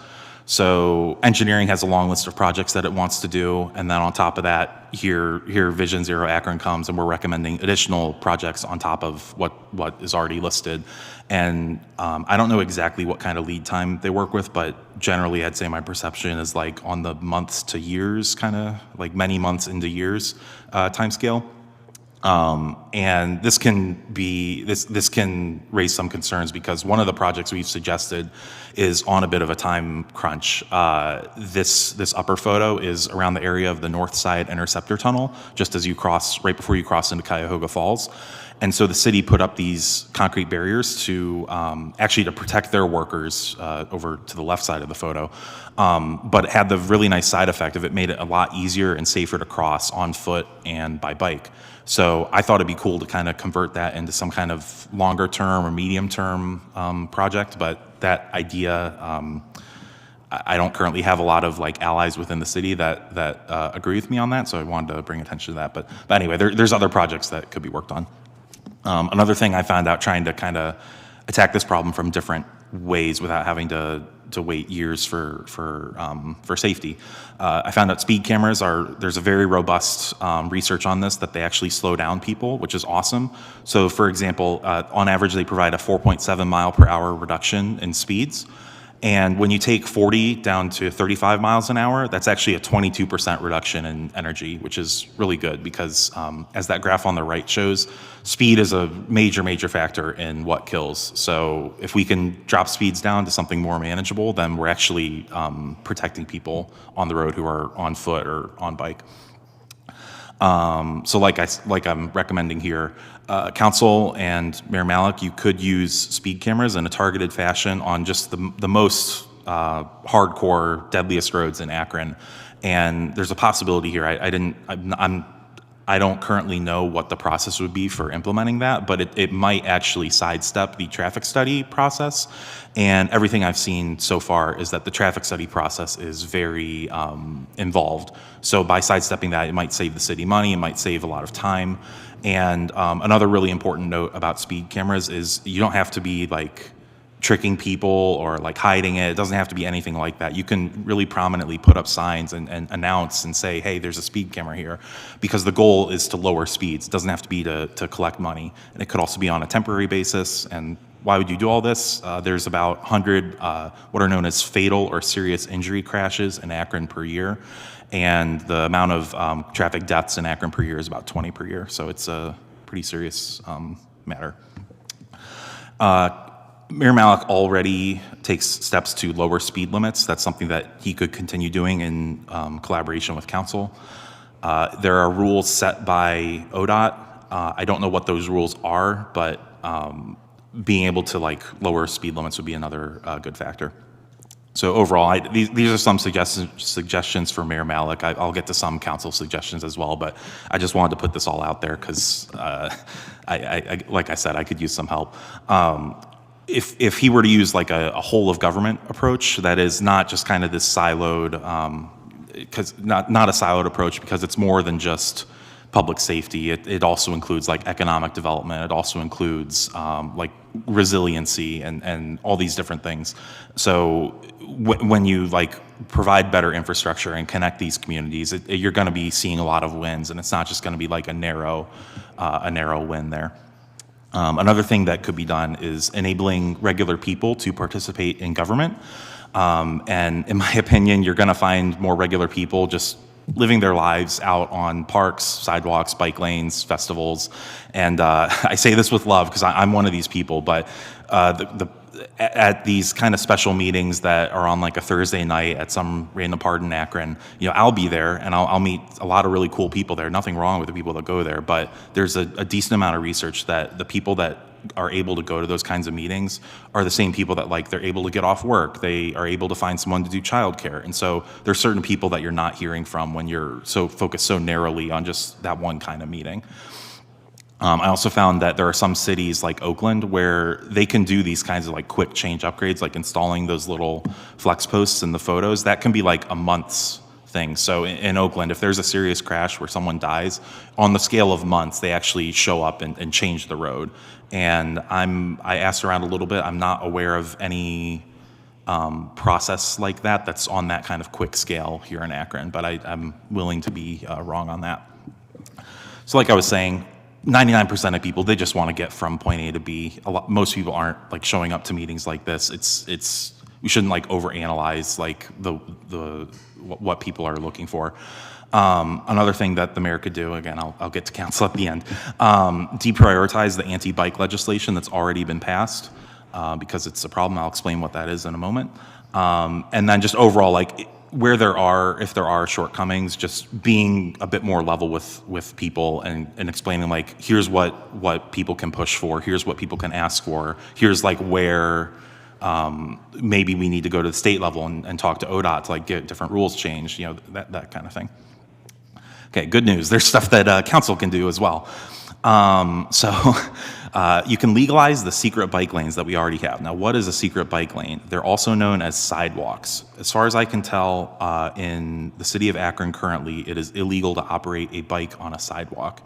So engineering has a long list of projects that it wants to do, and then on top of that, here Vision Zero Akron comes, and we're recommending additional projects on top of what is already listed. And I don't know exactly what kind of lead time they work with, but generally I'd say my perception is like on the months to years, kind of like many months into years time scale. And this can raise some concerns, because one of the projects we've suggested is on a bit of a time crunch. This upper photo is around the area of the North Side Interceptor Tunnel, just as you cross, right before you cross into Cuyahoga Falls. And so the city put up these concrete barriers to actually to protect their workers over to the left side of the photo. But it had the really nice side effect of it made it a lot easier and safer to cross on foot and by bike. So I thought it'd be cool to kind of convert that into some kind of longer term or medium term project. But that idea, I don't currently have a lot of like allies within the city that agree with me on that. So I wanted to bring attention to that. But anyway, there's other projects that could be worked on. Another thing I found out trying to kind of attack this problem from different ways without having to wait years for safety. I found out speed cameras there's a very robust research on this that they actually slow down people, which is awesome. So for example, on average, they provide a 4.7 mile per hour reduction in speeds. And when you take 40 down to 35 miles an hour, that's actually a 22% reduction in energy, which is really good because as that graph on the right shows, speed is a major factor in what kills. So if we can drop speeds down to something more manageable, then we're actually protecting people on the road who are on foot or on bike. So like I'm recommending here, Council and Mayor Malik, you could use speed cameras in a targeted fashion on just the most hardcore, deadliest roads in Akron. And there's a possibility here. I don't currently know what the process would be for implementing that, but it might actually sidestep the traffic study process. And everything I've seen so far is that the traffic study process is very involved. So by sidestepping that, it might save the city money, it might save a lot of time. And another really important note about speed cameras is you don't have to be like tricking people or like hiding it. It doesn't have to be anything like that. You can really prominently put up signs and announce and say, hey, there's a speed camera here, because the goal is to lower speeds. It doesn't have to be to collect money. And it could also be on a temporary basis. And why would you do all this? There's about 100 what are known as fatal or serious injury crashes in Akron per year. And the amount of traffic deaths in Akron per year is about 20 per year. So it's a pretty serious matter. Mayor Malik already takes steps to lower speed limits. That's something that he could continue doing in collaboration with council. There are rules set by ODOT. I don't know what those rules are, but being able to like lower speed limits would be another good factor. So overall, these are some suggestions for Mayor Malik. I'll get to some council suggestions as well, but I just wanted to put this all out there because, like I said, I could use some help. If he were to use like a whole of government approach, that is not just kind of this siloed, because not a siloed approach, because it's more than just public safety. It also includes like economic development. It also includes like resiliency and all these different things. So when you like provide better infrastructure and connect these communities, you're going to be seeing a lot of wins, and it's not just going to be like a narrow win there. Another thing that could be done is enabling regular people to participate in government. And in my opinion, you're going to find more regular people just living their lives out on parks, sidewalks, bike lanes, festivals. And I say this with love because I'm one of these people, but at these kind of special meetings that are on like a Thursday night at some random part in Akron, I'll be there and I'll meet a lot of really cool people there. Nothing wrong with the people that go there, but there's a decent amount of research that the people that are able to go to those kinds of meetings are the same people that like they're able to get off work. They are able to find someone to do childcare. And so there's certain people that you're not hearing from when you're so focused so narrowly on just that one kind of meeting. I also found that there are some cities like Oakland where they can do these kinds of like quick change upgrades, like installing those little flex posts in the photos. That can be like a month's thing. So in Oakland, if there's a serious crash where someone dies, on the scale of months, they actually show up and change the road. And I asked around a little bit. I'm not aware of any process like that that's on that kind of quick scale here in Akron, but I'm willing to be wrong on that. So like I was saying, 99% of people, they just want to get from point A to B. Most people aren't like showing up to meetings like this. We shouldn't like overanalyze like what people are looking for. Another thing that the mayor could do, again, I'll get to council at the end, deprioritize the anti-bike legislation that's already been passed because it's a problem. I'll explain what that is in a moment. And then just overall, like where if there are shortcomings, just being a bit more level with people and explaining like, here's what people can push for, here's what people can ask for, here's like where maybe we need to go to the state level and talk to ODOT to like get different rules changed, you know, that kind of thing. Okay, good news. There's stuff that council can do as well. You can legalize the secret bike lanes that we already have. Now, what is a secret bike lane? They're also known as sidewalks. As far as I can tell, in the city of Akron currently, it is illegal to operate a bike on a sidewalk.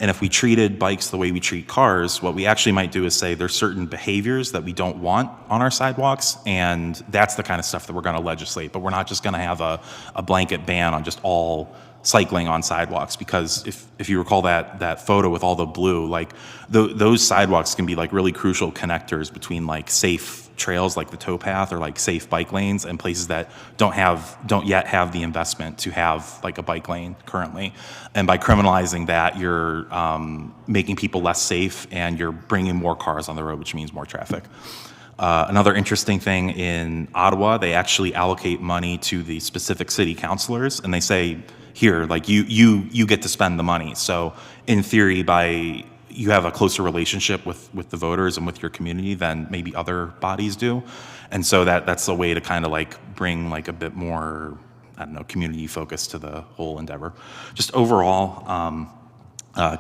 And if we treated bikes the way we treat cars, what we actually might do is say there's certain behaviors that we don't want on our sidewalks, and that's the kind of stuff that we're going to legislate. But we're not just going to have a blanket ban on just all cycling on sidewalks, because if you recall that photo with all the blue, like those sidewalks can be like really crucial connectors between like safe trails like the towpath or like safe bike lanes and places that don't yet have the investment to have like a bike lane currently. And by criminalizing that, you're making people less safe and you're bringing more cars on the road, which means more traffic. Another interesting thing in Ottawa, they actually allocate money to the specific city councilors, and they say, here, like you get to spend the money. So in theory, you have a closer relationship with the voters and with your community than maybe other bodies do. And so that's a way to kind of like bring like a bit more, I don't know, community focus to the whole endeavor. Just overall,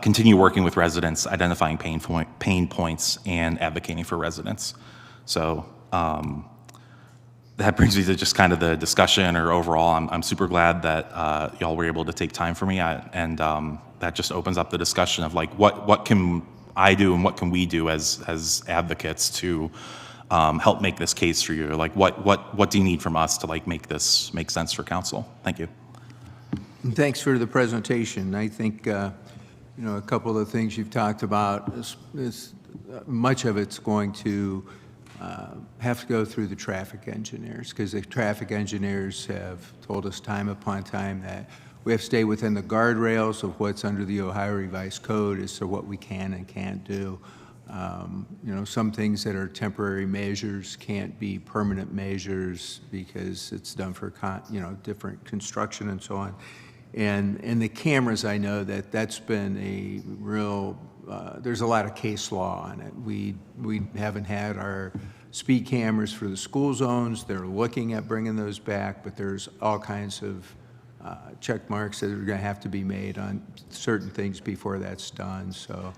continue working with residents, identifying pain points, and advocating for residents. So that brings me to just kind of the discussion, or overall, I'm super glad that y'all were able to take time for me, and that just opens up the discussion of like what can I do and what can we do as advocates to help make this case for you? Like what do you need from us to like make this make sense for council? Thank you. Thanks for the presentation. I think a couple of the things you've talked about is much of it's going to have to go through the traffic engineers, because the traffic engineers have told us time upon time that we have to stay within the guardrails of what's under the Ohio Revised Code as to what we can and can't do. Some things that are temporary measures can't be permanent measures because it's done for different construction and so on. And the cameras, I know that's been a real, there's a lot of case law on it. We haven't had our speed cameras for the school zones. They're looking at bringing those back, but there's all kinds of check marks that are going to have to be made on certain things before that's done. So,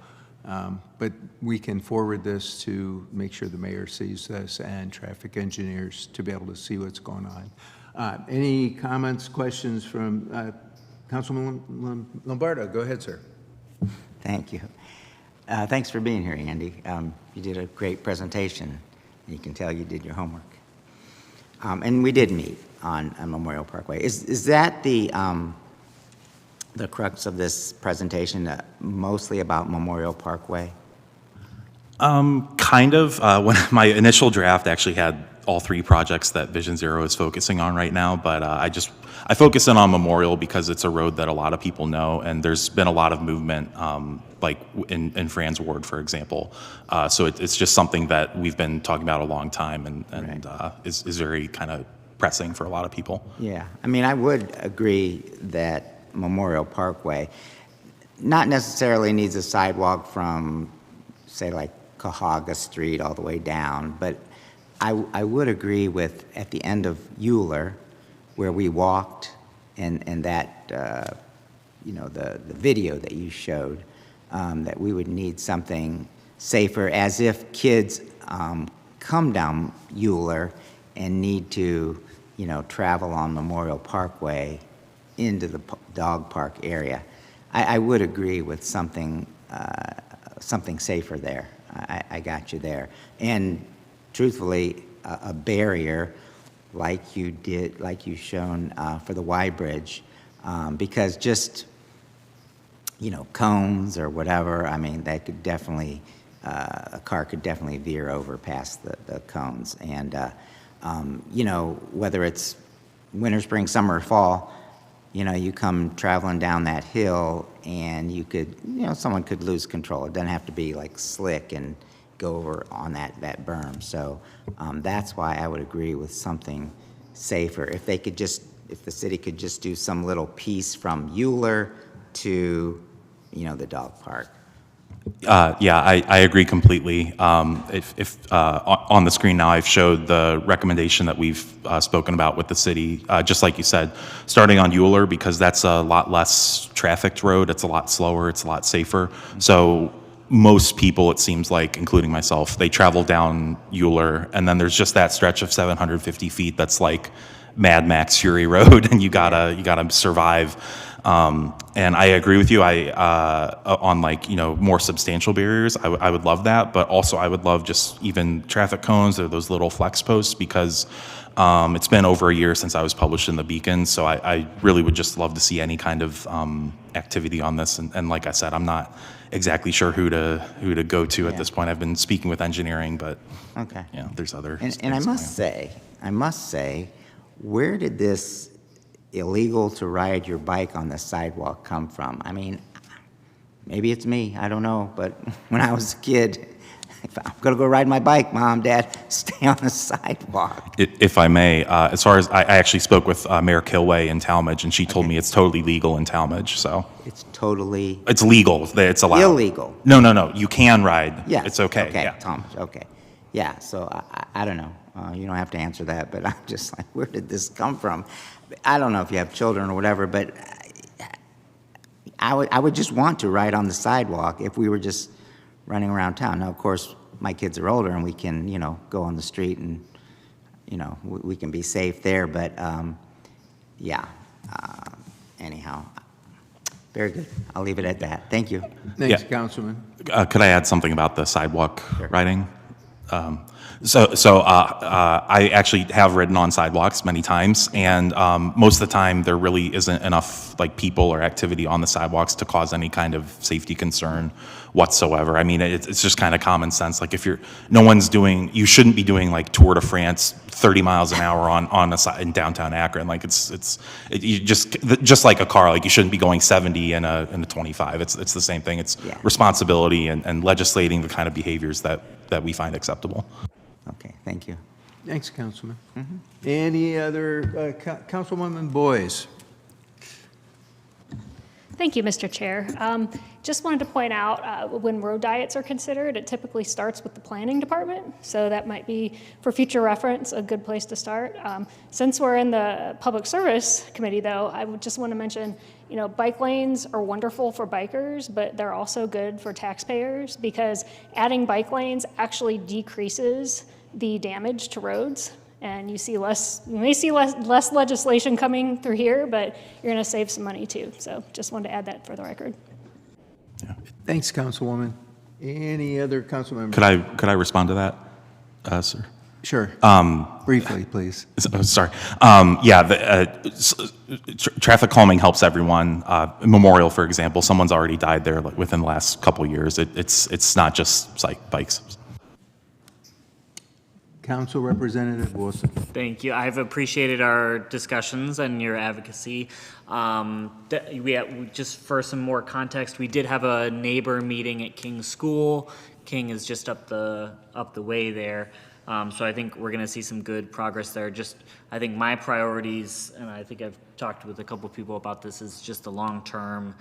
but we can forward this to make sure the mayor sees this and traffic engineers to be able to see what's going on. Any comments, questions from Councilman Lombardo? Go ahead, sir. Thank you. Thanks for being here, Andy. You did a great presentation. You can tell you did your homework. And we did meet on Memorial Parkway. Is that the crux of this presentation, mostly about Memorial Parkway? Kind of. When my initial draft actually had all three projects that Vision Zero is focusing on right now, but I focus in on Memorial because it's a road that a lot of people know, and there's been a lot of movement, like in Fran's ward, for example. So it's just something that we've been talking about a long time, and right. is very kind of pressing for a lot of people. Yeah, I mean, I would agree that Memorial Parkway not necessarily needs a sidewalk from, say, like Cahaga Street all the way down, but I would agree with at the end of Euler, where we walked, and that, the video that you showed, that we would need something safer, as if kids come down Euler and need to, travel on Memorial Parkway into the dog park area. I would agree with something safer there. I got you there. And truthfully, a barrier like you've shown for the Y Bridge, because just, cones or whatever, I mean, that could definitely, a car could definitely veer over past the cones. And, whether it's winter, spring, summer, or fall, you come traveling down that hill and you could, someone could lose control. It doesn't have to be like slick and go over on that berm. So that's why I would agree with something safer. If they could just if the city could just do some little piece from Euler to, the dog park. Yeah, I agree completely. If on the screen now, I've showed the recommendation that we've spoken about with the city, just like you said, starting on Euler, because that's a lot less trafficked road, it's a lot slower, it's a lot safer. So most people, it seems like, including myself, they travel down Euler, and then there's just that stretch of 750 feet that's like Mad Max Fury Road, and you gotta survive. And I agree with you. On more substantial barriers, I would love that, but also I would love just even traffic cones or those little flex posts, because it's been over a year since I was published in the Beacon, so I really would just love to see any kind of activity on this. And like I said, I'm not exactly sure who to go to at this point. I've been speaking with engineering, but Okay. there's other. And I must say, where did this illegal to ride your bike on the sidewalk come from? I mean, maybe it's me, I don't know, but when I was a kid, if I'm gonna go ride my bike, Mom, Dad, stay on the sidewalk. If I may, as far as I actually spoke with Mayor Kilway in Talmadge, and she told me it's totally legal in Talmadge. So It's totally it's legal. It's allowed. illegal. No. You can ride. Yes. It's okay. Okay, Yeah. Tom, okay. Yeah, so I don't know. You don't have to answer that, but I'm just like, where did this come from? I don't know if you have children or whatever, but I would just want to ride on the sidewalk if we were just running around town. Now, of course, my kids are older and we can, go on the street and, we can be safe there, but, anyhow, very good. I'll leave it at that. Thank you. Thanks, Councilman. Could I add something about the sidewalk riding? So I actually have ridden on sidewalks many times, and most of the time there really isn't enough people or activity on the sidewalks to cause any kind of safety concern whatsoever. I mean, it's just kind of common sense. Like, if you shouldn't be doing Tour de France 30 miles an hour on a side in downtown Akron. Like, you just like a car. Like, you shouldn't be going 70 in a 25. It's the same thing. It's responsibility and legislating the kind of behaviors that we find acceptable. Okay, thank you. Thanks, Councilman. Any other, Councilwoman Boyce? Thank you, Mr. Chair. Just wanted to point out, when road diets are considered, it typically starts with the planning department. So that might be, for future reference, a good place to start. Since we're in the Public Service Committee, though, I would just want to mention, bike lanes are wonderful for bikers, but they're also good for taxpayers, because adding bike lanes actually decreases the damage to roads. And you may see less legislation coming through here, but you're going to save some money too. So just wanted to add that for the record. Thanks, Councilwoman. Any other council members? Could I respond to that, sir? Sure. Briefly, please. Sorry. Traffic calming helps everyone. Memorial, for example, someone's already died there within the last couple of years. It's not just bikes. Council Representative Wilson. Thank you. I've appreciated our discussions and your advocacy. Just for some more context, we did have a neighbor meeting at King School. King is just up the way there. So I think we're going to see some good progress there. I think my priorities, and I think I've talked with a couple of people about this, is just the long-term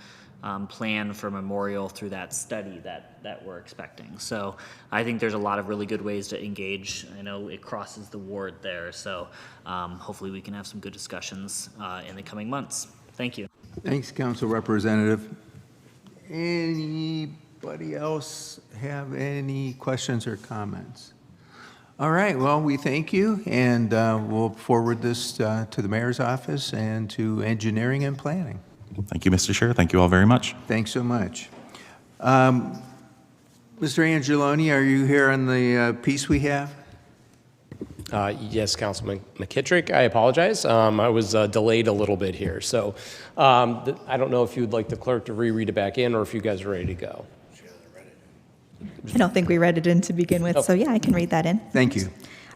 plan for Memorial through that study that we're expecting. So I think there's a lot of really good ways to engage. I know it crosses the ward there, so hopefully we can have some good discussions in the coming months. Thank you. Thanks, Council Representative. Anybody else have any questions or comments? All right, well, we thank you, and we'll forward this to the mayor's office and to engineering and planning. Thank you, Mr. Chair. Thank you all very much. Thanks so much. Mr. Angeloni, are you here on the piece we have? Yes, Councilman McKittrick, I apologize. I was delayed a little bit here. So I don't know if you'd like the clerk to reread it back in or if you guys are ready to go. I don't think we read it in to begin with, so yeah, I can read that in. Thank you.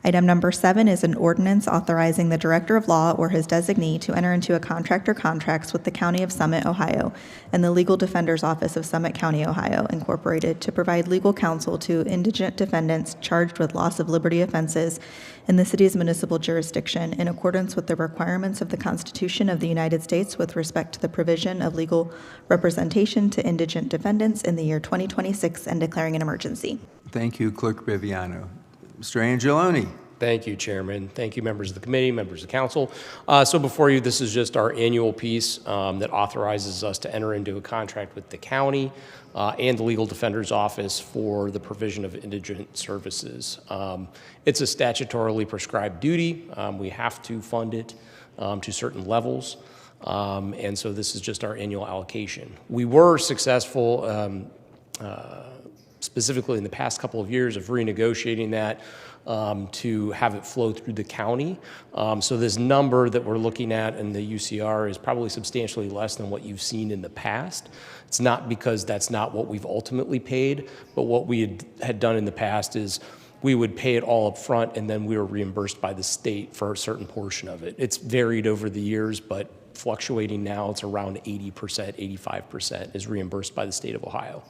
Item number 7 is an ordinance authorizing the Director of Law or his designee to enter into a contract or contracts with the County of Summit, Ohio, and the Legal Defender's Office of Summit County, Ohio, Incorporated, to provide legal counsel to indigent defendants charged with loss of liberty offenses in the city's municipal jurisdiction in accordance with the requirements of the Constitution of the United States with respect to the provision of legal representation to indigent defendants in the year 2026 and declaring an emergency. Thank you, Clerk Viviano. Mr. Angeloni. Thank you, Chairman. Thank you, members of the committee, members of council. So before you, this is just our annual piece that authorizes us to enter into a contract with the county and the Legal Defender's Office for the provision of indigent services. It's a statutorily prescribed duty. We have to fund it to certain levels. And so this is just our annual allocation. We were successful specifically in the past couple of years of renegotiating that to have it flow through the county. So this number that we're looking at in the UCR is probably substantially less than what you've seen in the past. It's not because that's not what we've ultimately paid, but what we had done in the past is we would pay it all up front and then we were reimbursed by the state for a certain portion of it. It's varied over the years, but fluctuating now, it's around 80%, 85% is reimbursed by the state of Ohio.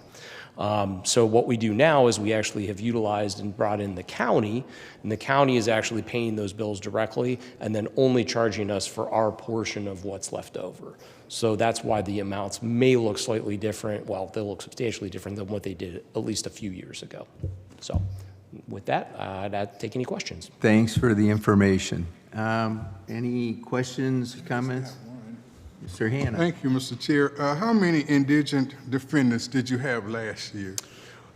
So what we do now is we actually have utilized and brought in the county, and the county is actually paying those bills directly and then only charging us for our portion of what's left over. So that's why the amounts may look slightly different. Well, they'll look substantially different than what they did at least a few years ago. So with that, I'd take any questions. Thanks for the information. Any questions, comments? Mr. Hanna. Thank you, Mr. Chair. How many indigent defendants did you have last year?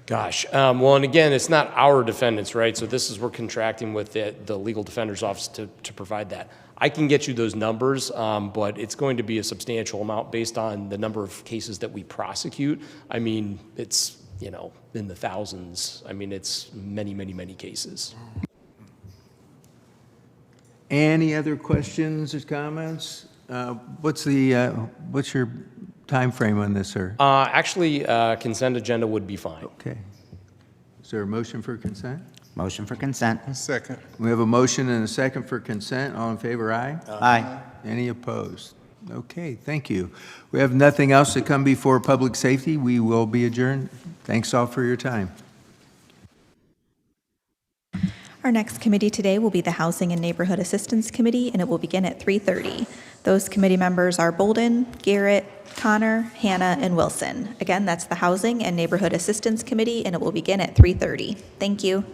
Gosh, well, and again, it's not our defendants, right? So this is, we're contracting with the Legal Defender's Office to provide that. I can get you those numbers, but it's going to be a substantial amount based on the number of cases that we prosecute. I mean, it's, you know, in the thousands. I mean, it's many, many, many cases. Any other questions or comments? What's your time frame on this, sir? Actually, consent agenda would be fine. Okay. Is there a motion for consent? Motion for consent. A second. We have a motion and a second for consent. All in favor, aye? Aye. Any opposed? Okay, thank you. We have nothing else to come before public safety. We will be adjourned. Thanks all for your time. Our next committee today will be the Housing and Neighborhood Assistance Committee, and it will begin at 3:30. Those committee members are Bolden, Garrett, Connor, Hannah, and Wilson. Again, that's the Housing and Neighborhood Assistance Committee, and it will begin at 3:30. Thank you.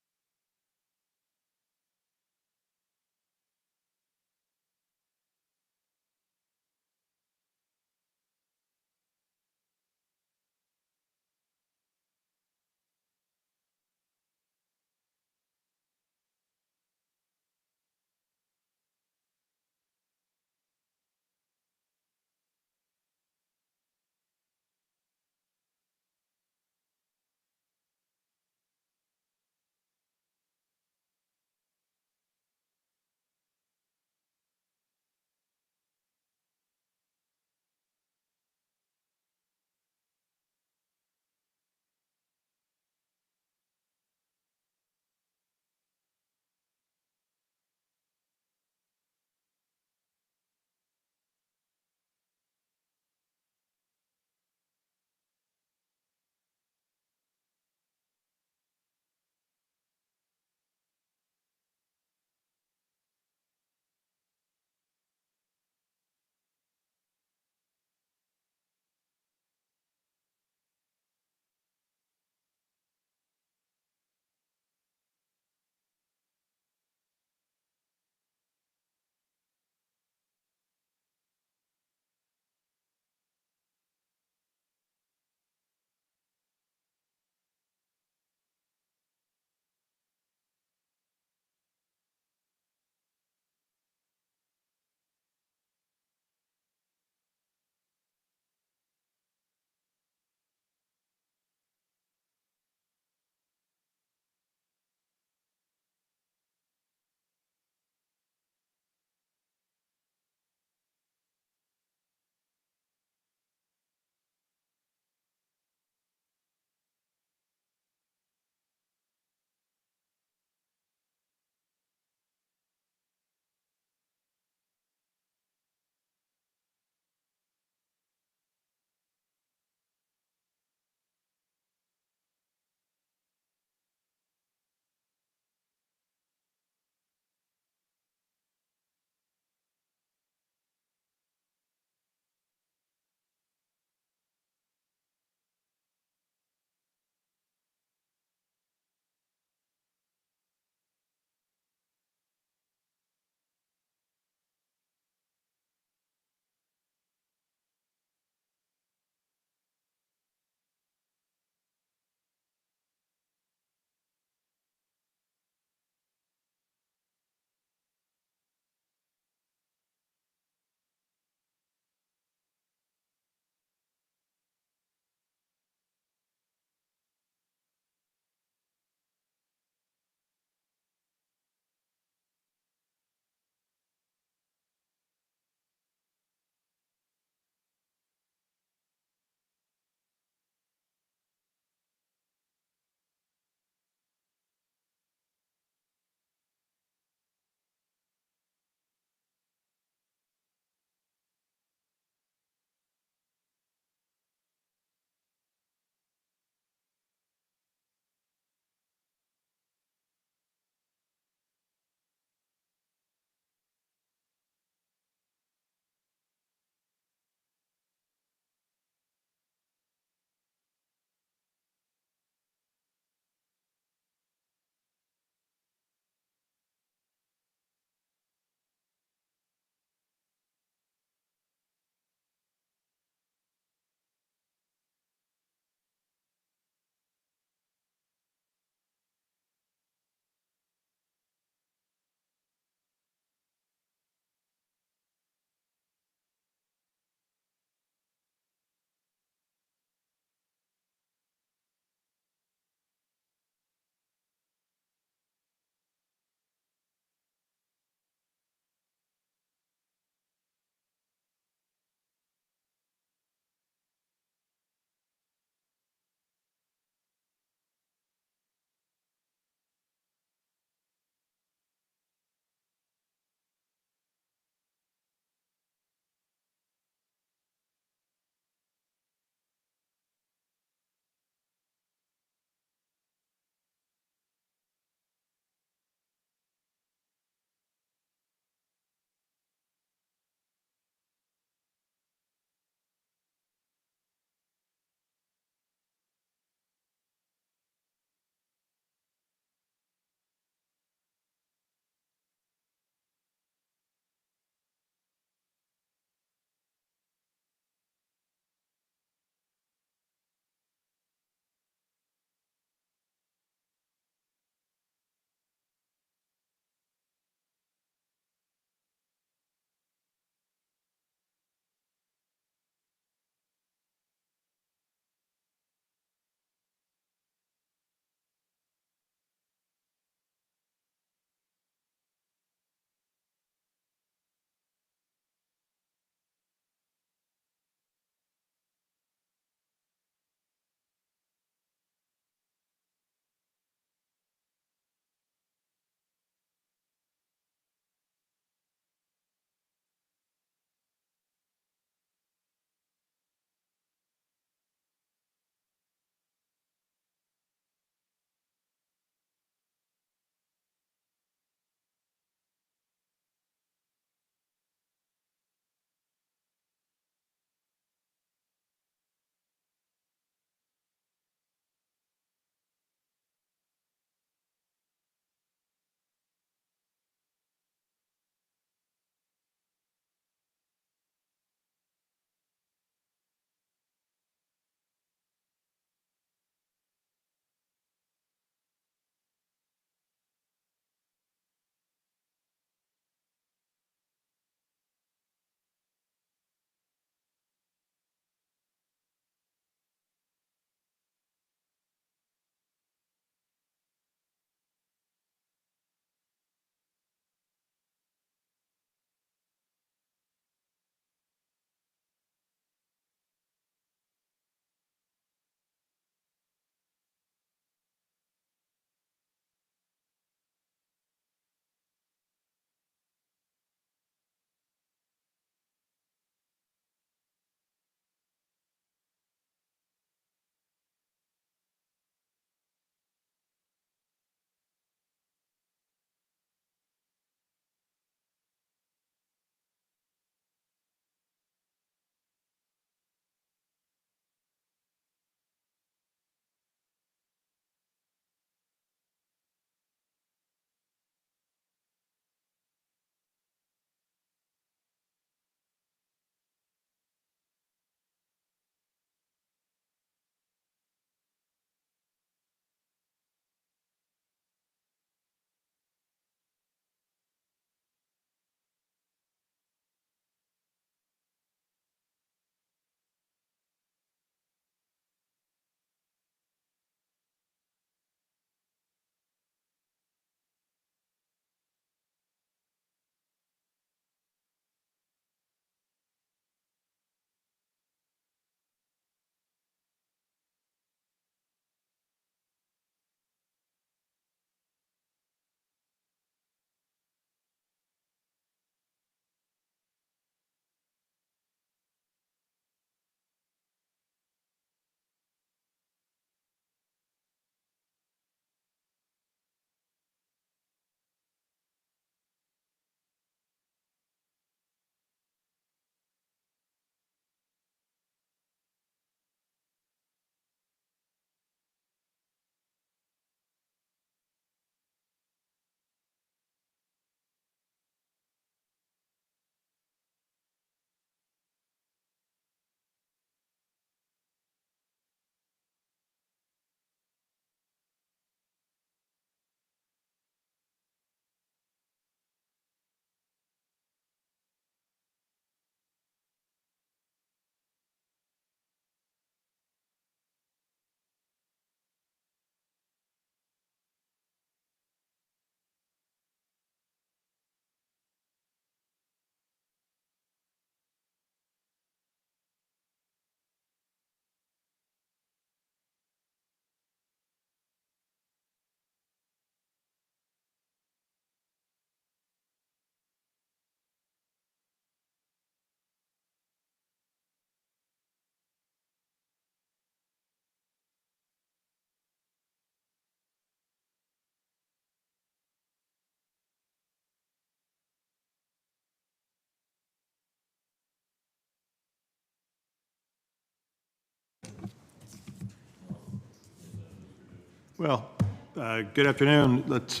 Well, good afternoon. Let's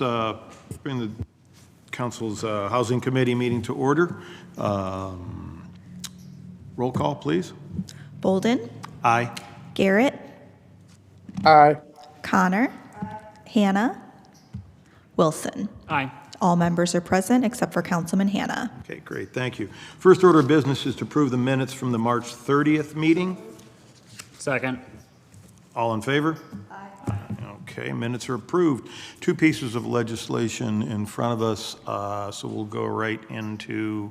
bring the council's Housing Committee meeting to order. Roll call, please. Bolden? Aye. Garrett? Aye. Connor? Hannah? Wilson? Aye. All members are present except for Councilman Hannah. Okay, great, thank you. First order of business is to approve the minutes from the March 30th meeting. Second. All in favor? Aye. Okay, minutes are approved. Two pieces of legislation in front of us, so we'll go right into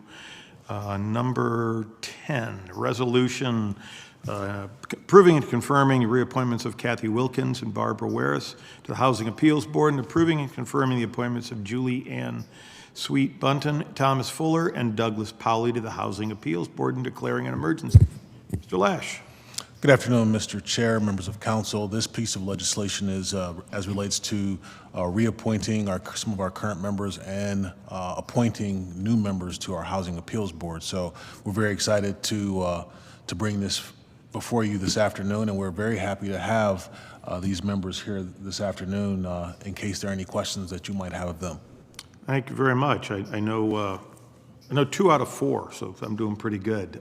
number 10, resolution approving and confirming reappointments of Kathy Wilkins and Barbara Waris to the Housing Appeals Board, and approving and confirming the appointments of Julie Ann Sweet Bunton, Thomas Fuller, and Douglas Powley to the Housing Appeals Board, and declaring an emergency. Mr. Lash. Good afternoon, Mr. Chair, members of council. This piece of legislation is as relates to reappointing some of our current members and appointing new members to our Housing Appeals Board. So we're very excited to bring this before you this afternoon, and we're very happy to have these members here this afternoon in case there are any questions that you might have of them. Thank you very much. I know 2 out of 4, so I'm doing pretty good.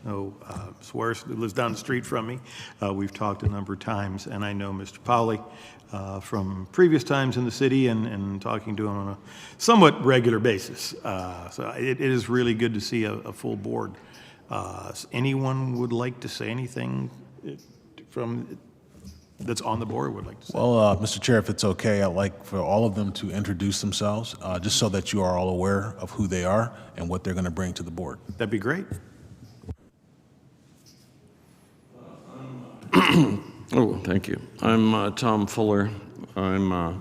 Ms. Waris, who lives down the street from me, we've talked a number of times, and I know Mr. Powley from previous times in the city and talking to him on a somewhat regular basis. So it is really good to see a full board. Anyone would like to say anything from that's on the board would like to say? Well, Mr. Chair, if it's okay, I'd like for all of them to introduce themselves, just so that you are all aware of who they are and what they're going to bring to the board. That'd be great. Oh, thank you. I'm Tom Fuller. I'm a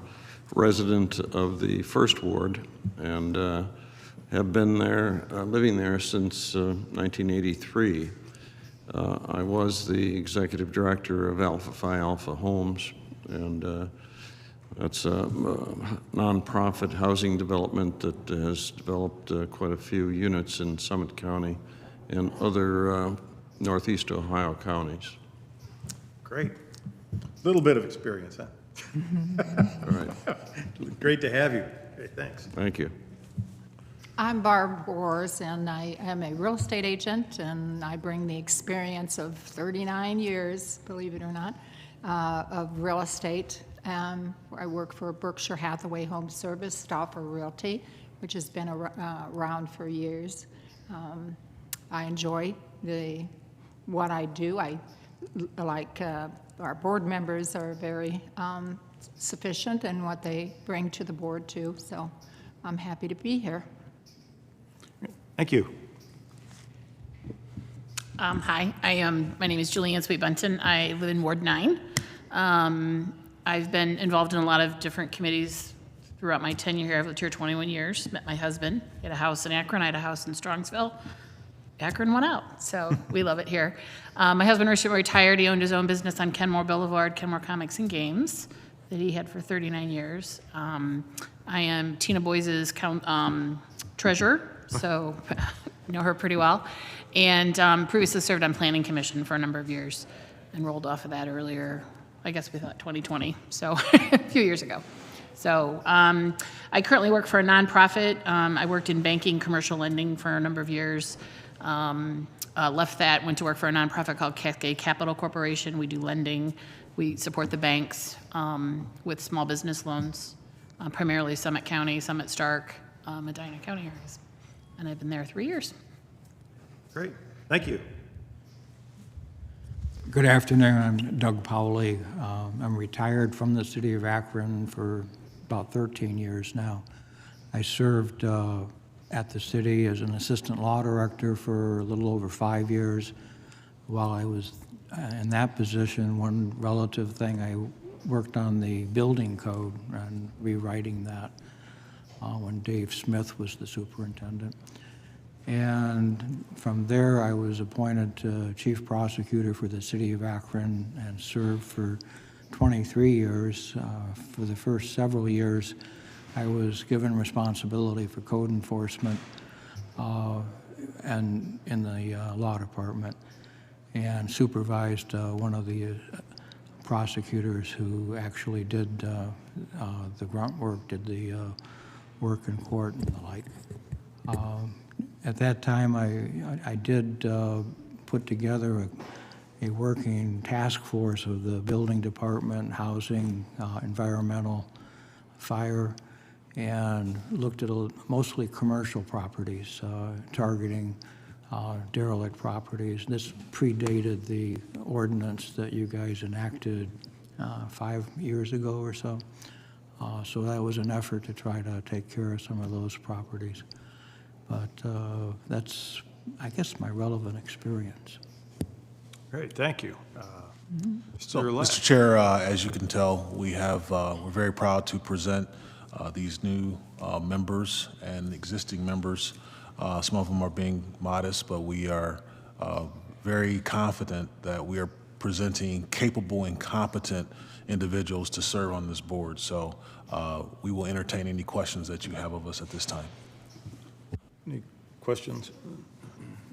resident of the First Ward and have been there, living there since 1983. I was the executive director of Alpha Phi Alpha Homes, and that's a nonprofit housing development that has developed quite a few units in Summit County and other Northeast Ohio counties. Great. A little bit of experience, huh? All right. Great to have you. Great, thanks. Thank you. I'm Barb Boers, and I am a real estate agent, and I bring the experience of 39 years, believe it or not, of real estate. I work for Berkshire Hathaway Home Service, Stauffer Realty, which has been around for years. I enjoy what I do. Our board members are very sufficient in what they bring to the board too, so I'm happy to be here. Thank you. Hi, my name is Julianne Sweet Bunton. I live in Ward 9. I've been involved in a lot of different committees throughout my tenure here. I've lived here 21 years, met my husband. He had a house in Akron, I had a house in Strongsville. Akron won out, so we love it here. My husband recently retired. He owned his own business on Kenmore Boulevard, Kenmore Comics and Games, that he had for 39 years. I am Tina Boyce's treasurer, so I know her pretty well. And previously served on Planning Commission for a number of years and rolled off of that earlier, I guess we thought 2020, so a few years ago. So I currently work for a nonprofit. I worked in banking, commercial lending for a number of years. Left that, went to work for a nonprofit called Cascade Capital Corporation. We do lending. We support the banks with small business loans, primarily Summit County, Summit Stark, Medina County areas. And I've been there 3 years. Great. Thank you. Good afternoon. I'm Doug Powley. I'm retired from the city of Akron for about 13 years now. I served at the city as an assistant law director for a little over 5 years. While I was in that position, one relative thing, I worked on the building code and rewriting that when Dave Smith was the superintendent. And from there, I was appointed chief prosecutor for the city of Akron and served for 23 years. For the first several years, I was given responsibility for code enforcement and in the law department, and supervised one of the prosecutors who actually did the grunt work, did the work in court and the like. At that time, I did put together a working task force of the building department, housing, environmental, fire, and looked at mostly commercial properties, targeting derelict properties. This predated the ordinance that you guys enacted 5 years ago or so. So that was an effort to try to take care of some of those properties. But that's, I guess, my relevant experience. Great, thank you. Mr. Chair, as you can tell, we're very proud to present these new members and existing members. Some of them are being modest, but we are very confident that we are presenting capable and competent individuals to serve on this board. So we will entertain any questions that you have of us at this time. Any questions?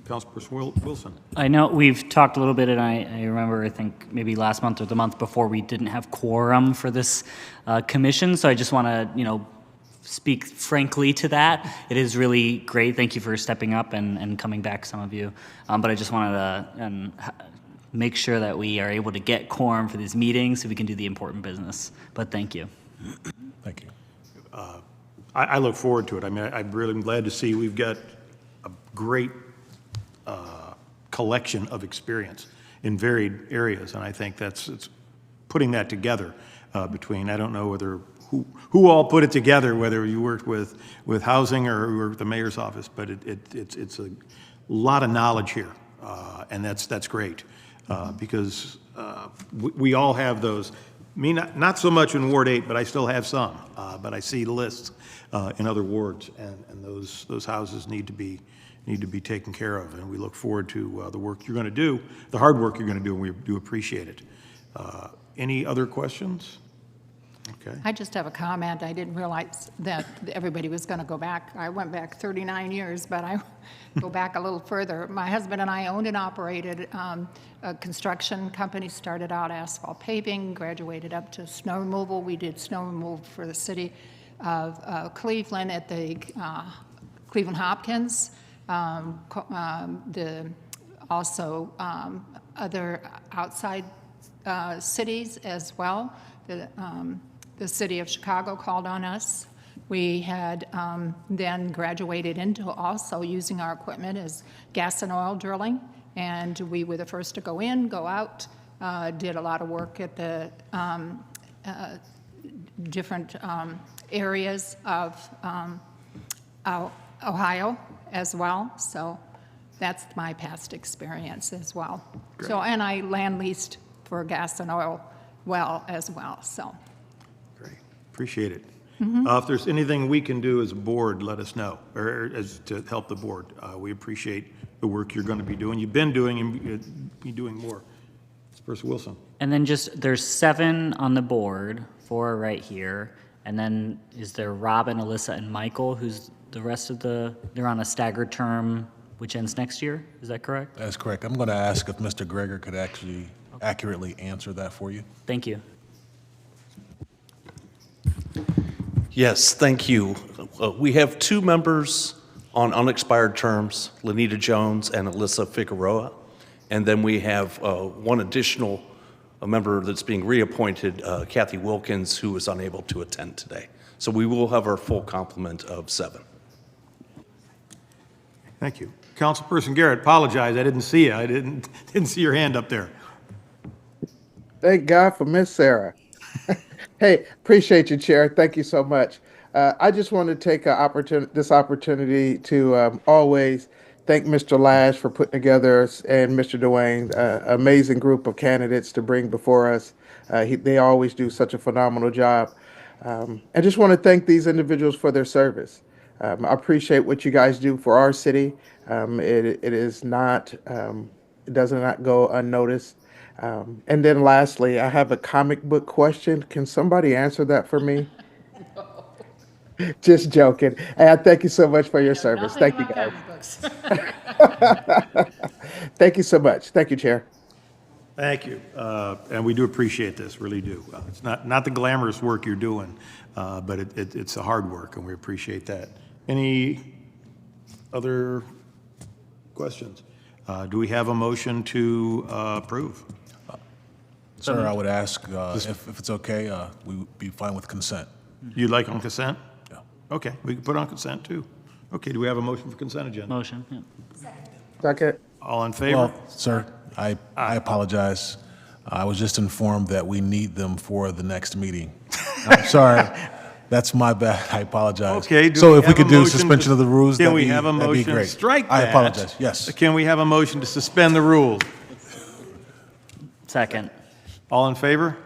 Councilperson Wilson. I know we've talked a little bit, and I remember, I think, maybe last month or the month before, we didn't have quorum for this commission, so I just want to, speak frankly to that. It is really great. Thank you for stepping up and coming back, some of you. But I just wanted to make sure that we are able to get quorum for these meetings so we can do the important business. But thank you. Thank you. I look forward to it. I mean, I'm really glad to see we've got a great collection of experience in varied areas, and I think it's putting that together between, I don't know whether who all put it together, whether you worked with housing or you worked with the mayor's office, but it's a lot of knowledge here, and that's great because we all have those. Me, not so much in Ward 8, but I still have some. But I see lists in other wards, and those houses need to be taken care of. And we look forward to the work you're going to do, the hard work you're going to do, and we do appreciate it. Any other questions? Okay. I just have a comment. I didn't realize that everybody was going to go back. I went back 39 years, but I go back a little further. My husband and I owned and operated a construction company, started out asphalt paving, graduated up to snow removal. We did snow removal for the city of Cleveland at the Cleveland Hopkins, also other outside cities as well. The city of Chicago called on us. We had then graduated into also using our equipment as gas and oil drilling, and we were the first to go in, go out, did a lot of work at the different areas of Ohio as well. So that's my past experience as well. Great. So, and I land leased for gas and oil well as well, so. Great, appreciate it. If there's anything we can do as a board, let us know, or to help the board. We appreciate the work you're going to be doing. You've been doing and you'll be doing more. Mr. Wilson. And then there's 7 on the board, 4 right here. And then is there Robin, Alyssa, and Michael, who's the rest of they're on a staggered term, which ends next year? Is that correct? That's correct. I'm going to ask if Mr. Greger could actually accurately answer that for you. Thank you. Yes, thank you. We have 2 members on unexpired terms, Lenita Jones and Alyssa Figueroa. And then we have one additional member that's being reappointed, Kathy Wilkins, who is unable to attend today. So we will have our full complement of 7. Thank you. Councilperson Garrett, apologize, I didn't see you. I didn't see your hand up there. Thank God for Miss Sarah. Hey, appreciate you, Chair. Thank you so much. I just want to take this opportunity to always thank Mr. Lash for putting together and Mr. Dwayne, amazing group of candidates to bring before us. They always do such a phenomenal job. I just want to thank these individuals for their service. I appreciate what you guys do for our city. It does not go unnoticed. And then lastly, I have a comic book question. Can somebody answer that for me? Just joking. And thank you so much for your service. Thank you, guys. Thank you so much. Thank you, Chair. Thank you. And we do appreciate this, really do. It's not the glamorous work you're doing, but it's the hard work, and we appreciate that. Any other questions? Do we have a motion to approve? Sir, I would ask if it's okay, we would be fine with consent. You'd like on consent? Yeah. Okay, we can put on consent, too. Okay, do we have a motion for consent agenda? Motion, yeah. Second. All in favor? Well, sir, I apologize. I was just informed that we need them for the next meeting. I'm sorry. That's my bad. I apologize. Okay. So if we have could a do motion suspension to- of the rules, Can that'd we be have a motion? great. Strike that. I apologize. Yes. Can we have a motion to suspend the rules? Second. All in favor?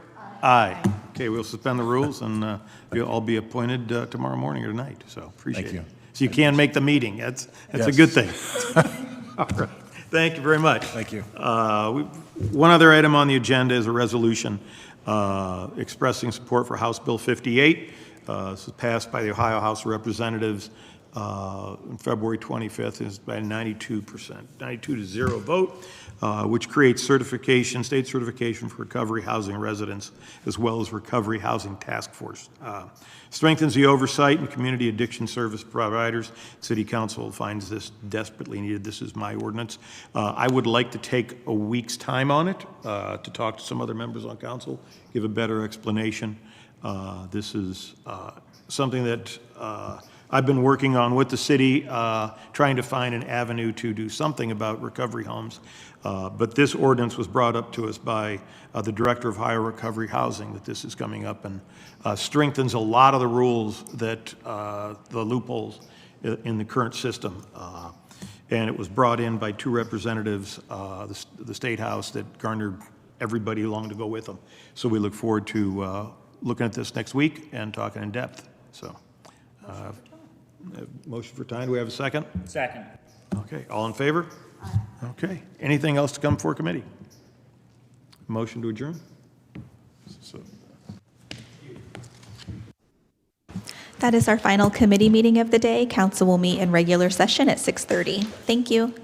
Aye. Okay, we'll suspend the rules, and you'll all be appointed tomorrow morning or tonight, so appreciate it. Thank you. So you can make the meeting. That's a Yes. good thing. All right. Thank you very much. Thank you. One other item on the agenda is a resolution expressing support for House Bill 58. This was passed by the Ohio House of Representatives on February 25th. It's by 92%, 92-0 vote, which creates state certification for recovery housing residents, as well as recovery housing task force. Strengthens the oversight and community addiction service providers. City Council finds this desperately needed. This is my ordinance. I would like to take a week's time on it to talk to some other members on council, give a better explanation. This is something that I've been working on with the city, trying to find an avenue to do something about recovery homes. But this ordinance was brought up to us by the Director of Higher Recovery Housing, that this is coming up, and strengthens a lot of the rules that, the loopholes in the current system. And it was brought in by two representatives, the State House, that garnered everybody along to go with them. So we look forward to looking at this next week and talking in depth. So, motion for time. Do we have a second? Second. Okay, all in favor? Okay. Anything else to come before committee? Motion to adjourn? So. That is our final committee meeting of the day. Council will meet in regular session at 6:30. Thank you.